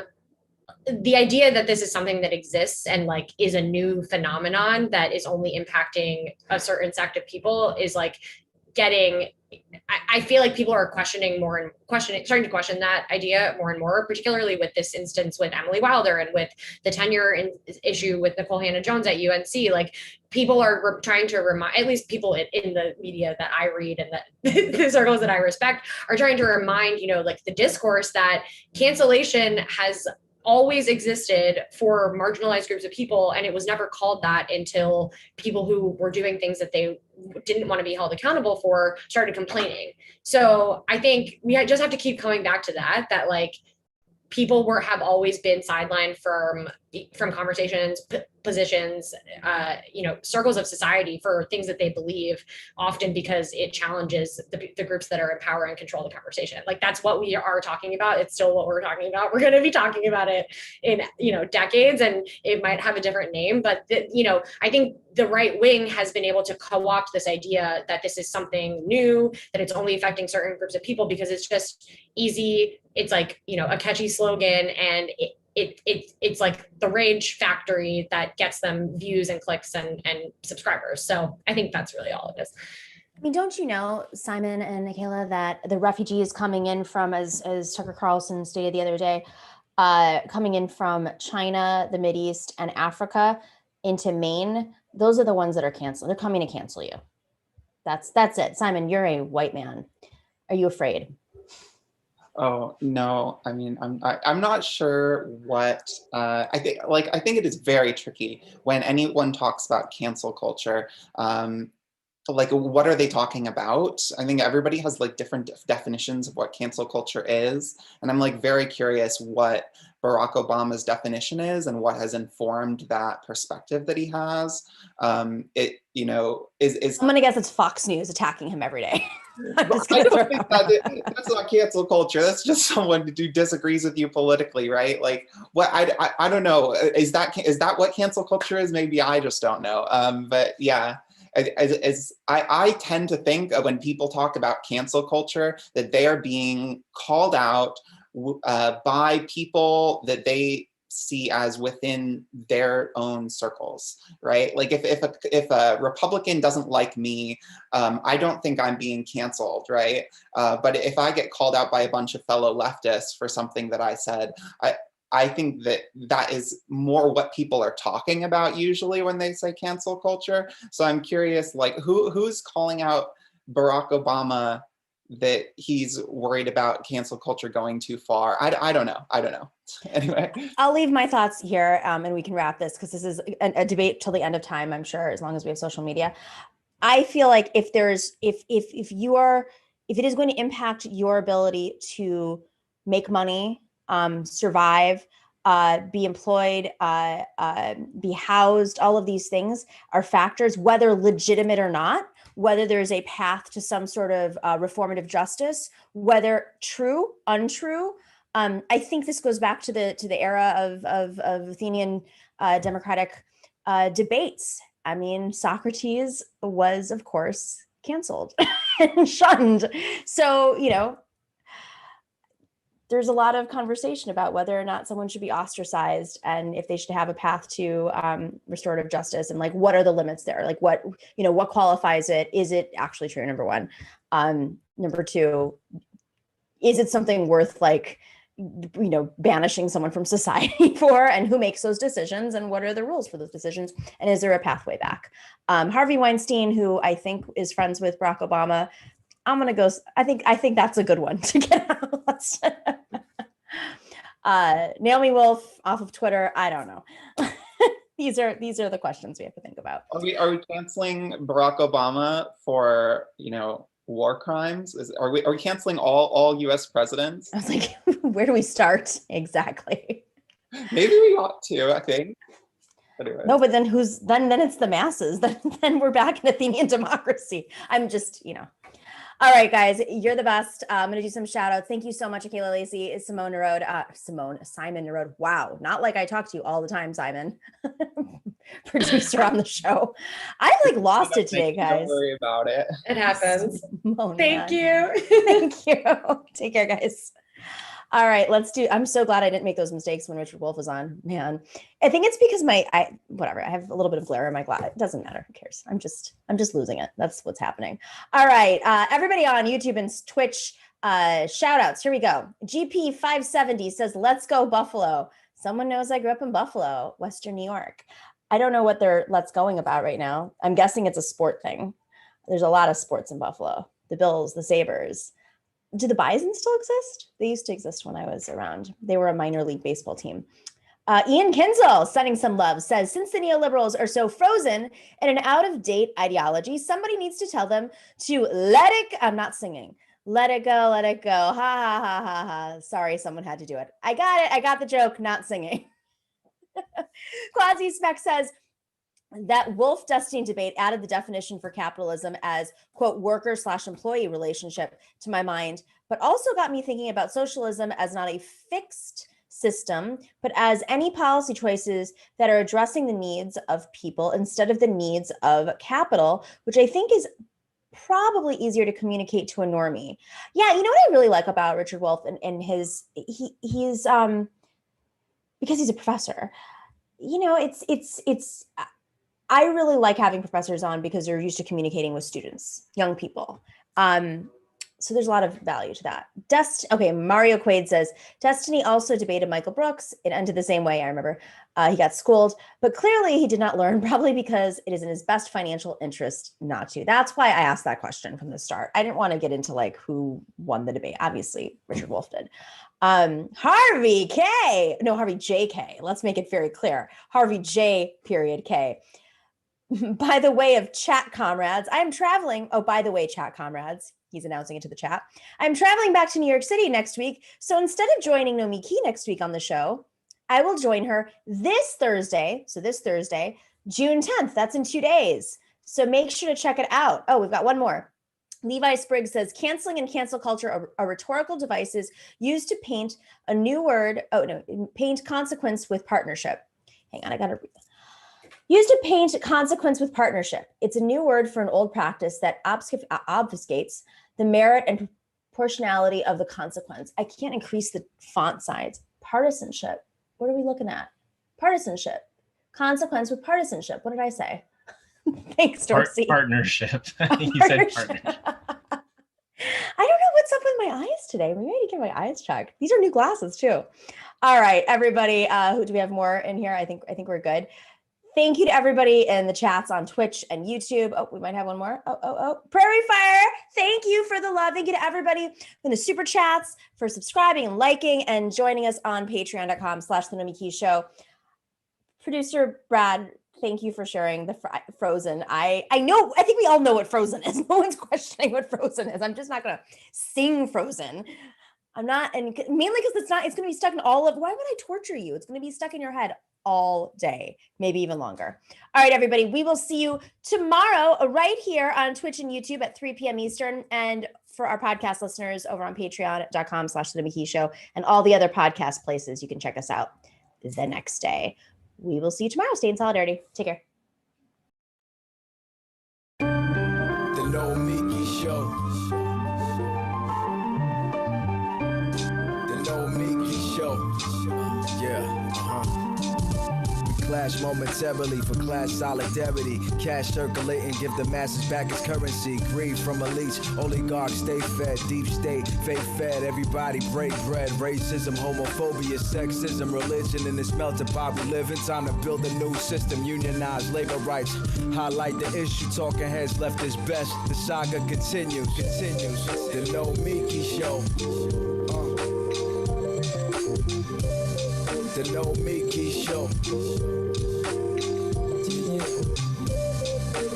the idea that this is something that exists and like is a new phenomenon that is only impacting a certain sect of people is like I feel like people are starting to question that idea more and more, particularly with this instance with Emily Wilder and with the tenure issue with Nicole Hannah-Jones at UNC. Like, people are trying to remind, at least people in the media that I read and that the circles that I respect are trying to remind, like the discourse that cancellation has always existed for marginalized groups of people, and it was never called that until people who were doing things that they didn't want to be held accountable for started complaining. So I think we just have to keep coming back to that like people have always been sidelined from conversations, positions, circles of society for things that they believe, often because it challenges the groups that are in power and control the conversation. Like, that's what we are talking about. It's still what we're talking about. We're going to be talking about it in, decades, and it might have a different name, but I think the right wing has been able to co-opt this idea that this is something new, that it's only affecting certain groups of people because it's just easy. It's like, a catchy slogan, and it's like the rage factory that gets them views and clicks and subscribers. So I think that's really all it is. I mean, don't you know, Simon and Akela, that the refugees coming in from, as Tucker Carlson stated the other day, coming in from China, the Mideast, and Africa into Maine, those are the ones that are canceled. They're coming to cancel you. That's it. Simon, you're a white man. Are you afraid? Oh no! I mean, I'm not sure what I think. Like, I think it is very tricky when anyone talks about cancel culture. like, what are they talking about? I think everybody has like different definitions of what cancel culture is. And I'm like very curious what Barack Obama's definition is and what has informed that perspective that he has. It, you know, is I'm gonna guess it's Fox News attacking him every day. I don't think that's not cancel culture. That's just someone who disagrees with you politically, right? Like, what I don't know. Is that what cancel culture is? Maybe I just don't know. But yeah, I tend to think of when people talk about cancel culture that they are being called out by people that they see as within their own circles, right? Like if a Republican doesn't like me, I don't think I'm being canceled, right? But if I get called out by a bunch of fellow leftists for something that I said, I think that is more what people are talking about usually when they say cancel culture. So I'm curious, like who's calling out Barack Obama that he's worried about cancel culture going too far? I don't know. Anyway, I'll leave my thoughts here, and we can wrap this because this is a debate till the end of time, I'm sure, as long as we have social media. I feel like if it is going to impact your ability to make money, survive, be employed, be housed, all of these things are factors, whether legitimate or not, whether there's a path to some sort of reformative justice, whether true, untrue. I think this goes back to the era of Athenian democratic debates. I mean, Socrates was, of course, canceled and shunned. So, you know, there's a lot of conversation about whether or not someone should be ostracized and if they should have a path to restorative justice, and like, what are the limits there? Like what qualifies it? Is it actually true? Number one. Number two, is it something worth like, banishing someone from society for, and who makes those decisions, and what are the rules for those decisions? And is there a pathway back? Harvey Weinstein, who I think is friends with Barack Obama, I'm going to go, I think that's a good one to get out. Naomi Wolf off of Twitter. I don't know. These are the questions we have to think about. Are we canceling Barack Obama for, war crimes? Are we canceling all US presidents? I was like, where do we start? Exactly. Maybe we ought to, I think. Anyway. No, but then then it's the masses. Then we're back in Athenian democracy. I'm just, All right, guys, you're the best. I'm going to do some shout outs. Thank you so much, Akela Lacy, Simone Narode, Simon Narode. Wow. Not like I talk to you all the time, Simon, producer on the show. I lost it today, guys. Don't worry about it. It happens. Thank you. Thank you. Take care, guys. All right, I'm so glad I didn't make those mistakes when Richard Wolff was on, man. I think it's because whatever, I have a little bit of glare in my glass. It doesn't matter. Who cares? I'm just losing it. That's what's happening. All right, everybody on YouTube and Twitch, shout outs. Here we go. GP570 says, let's go Buffalo. Someone knows I grew up in Buffalo, Western New York. I don't know what they're let's going about right now. I'm guessing it's a sport thing. There's a lot of sports in Buffalo. The Bills, the Sabres. Do the Bison still exist? They used to exist when I was around. They were a minor league baseball team. Ian Kinzel, sending some love, says, since the neoliberals are so frozen in an out-of-date ideology, somebody needs to tell them to I'm not singing. Let it go, ha, ha, ha, ha, ha. Sorry, someone had to do it. I got it. I got the joke, not singing. Quasi Spec says, that Wolff-Dustin debate added the definition for capitalism as, quote, worker/employee relationship to my mind, but also got me thinking about socialism as not a fixed system, but as any policy choices that are addressing the needs of people instead of the needs of capital, which I think is probably easier to communicate to a normie. Yeah, you know what I really like about Richard Wolff and he's because he's a professor. I really like having professors on because they're used to communicating with students, young people. So there's a lot of value to that. Mario Quaid says, Destiny also debated Michael Brooks. It ended the same way, I remember. He got schooled, but clearly he did not learn, probably because it is in his best financial interest not to. That's why I asked that question from the start. I didn't want to get into who won the debate. Obviously, Richard Wolff did. Harvey J.K. Let's make it very clear. Harvey J. K. by the way of chat comrades, I'm traveling. Oh, by the way, chat comrades, he's announcing it to the chat. I'm traveling back to New York City next week. So instead of joining Nomiki next week on the show, I will join her this Thursday. So this Thursday, June 10th. That's in 2 days. So make sure to check it out. Oh, we've got one more. Levi Spriggs says, canceling and cancel culture are rhetorical devices used to paint a new word. Oh, no, paint consequence with partnership. Hang on, I got to read that. Used to paint consequence with partnership. It's a new word for an old practice that obfuscates the merit and proportionality of the consequence. I can't increase the font size. Partisanship. What are we looking at? Partisanship. Consequence with partisanship. What did I say? Thanks, Dorsey. Partnership. You said partnership. I don't know what's up with my eyes today. Maybe I need to get my eyes checked. These are new glasses too. All right, everybody. Who do we have more in here? I think we're good. Thank you to everybody in the chats on Twitch and YouTube. Oh, we might have one more. Prairie Fire. Thank you for the love. Thank you to everybody in the super chats for subscribing and liking and joining us on patreon.com/The Nomiki Show. Producer Brad, thank you for sharing the Frozen. I know, I think we all know what Frozen is. No one's questioning what Frozen is. I'm just not going to sing Frozen. I'm not, and mainly because it's going to be stuck in all of, why would I torture you? It's going to be stuck in your head all day, maybe even longer. All right, everybody, we will see you tomorrow right here on Twitch and YouTube at 3 p.m. Eastern. And for our podcast listeners over on patreon.com/The Nomiki Show and all the other podcast places, you can check us out the next day. We will see you tomorrow. Stay in solidarity. Take care. The Nomiki Show. The Nomiki Show. Yeah, Clash momentarily for class solidarity. Cash circulating, give the masses back its currency. Greed from elites, oligarchs stay fed. Deep state, fake fed, everybody break bread. Racism, homophobia, sexism, religion in this melting pot we live in. Time to build a new system, unionize labor rights. Highlight the issue, talking heads left is best. The saga continues. The Nomiki Show. The Nomiki Show.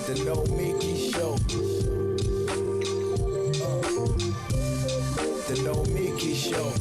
The Nomiki Show. The Nomiki Show.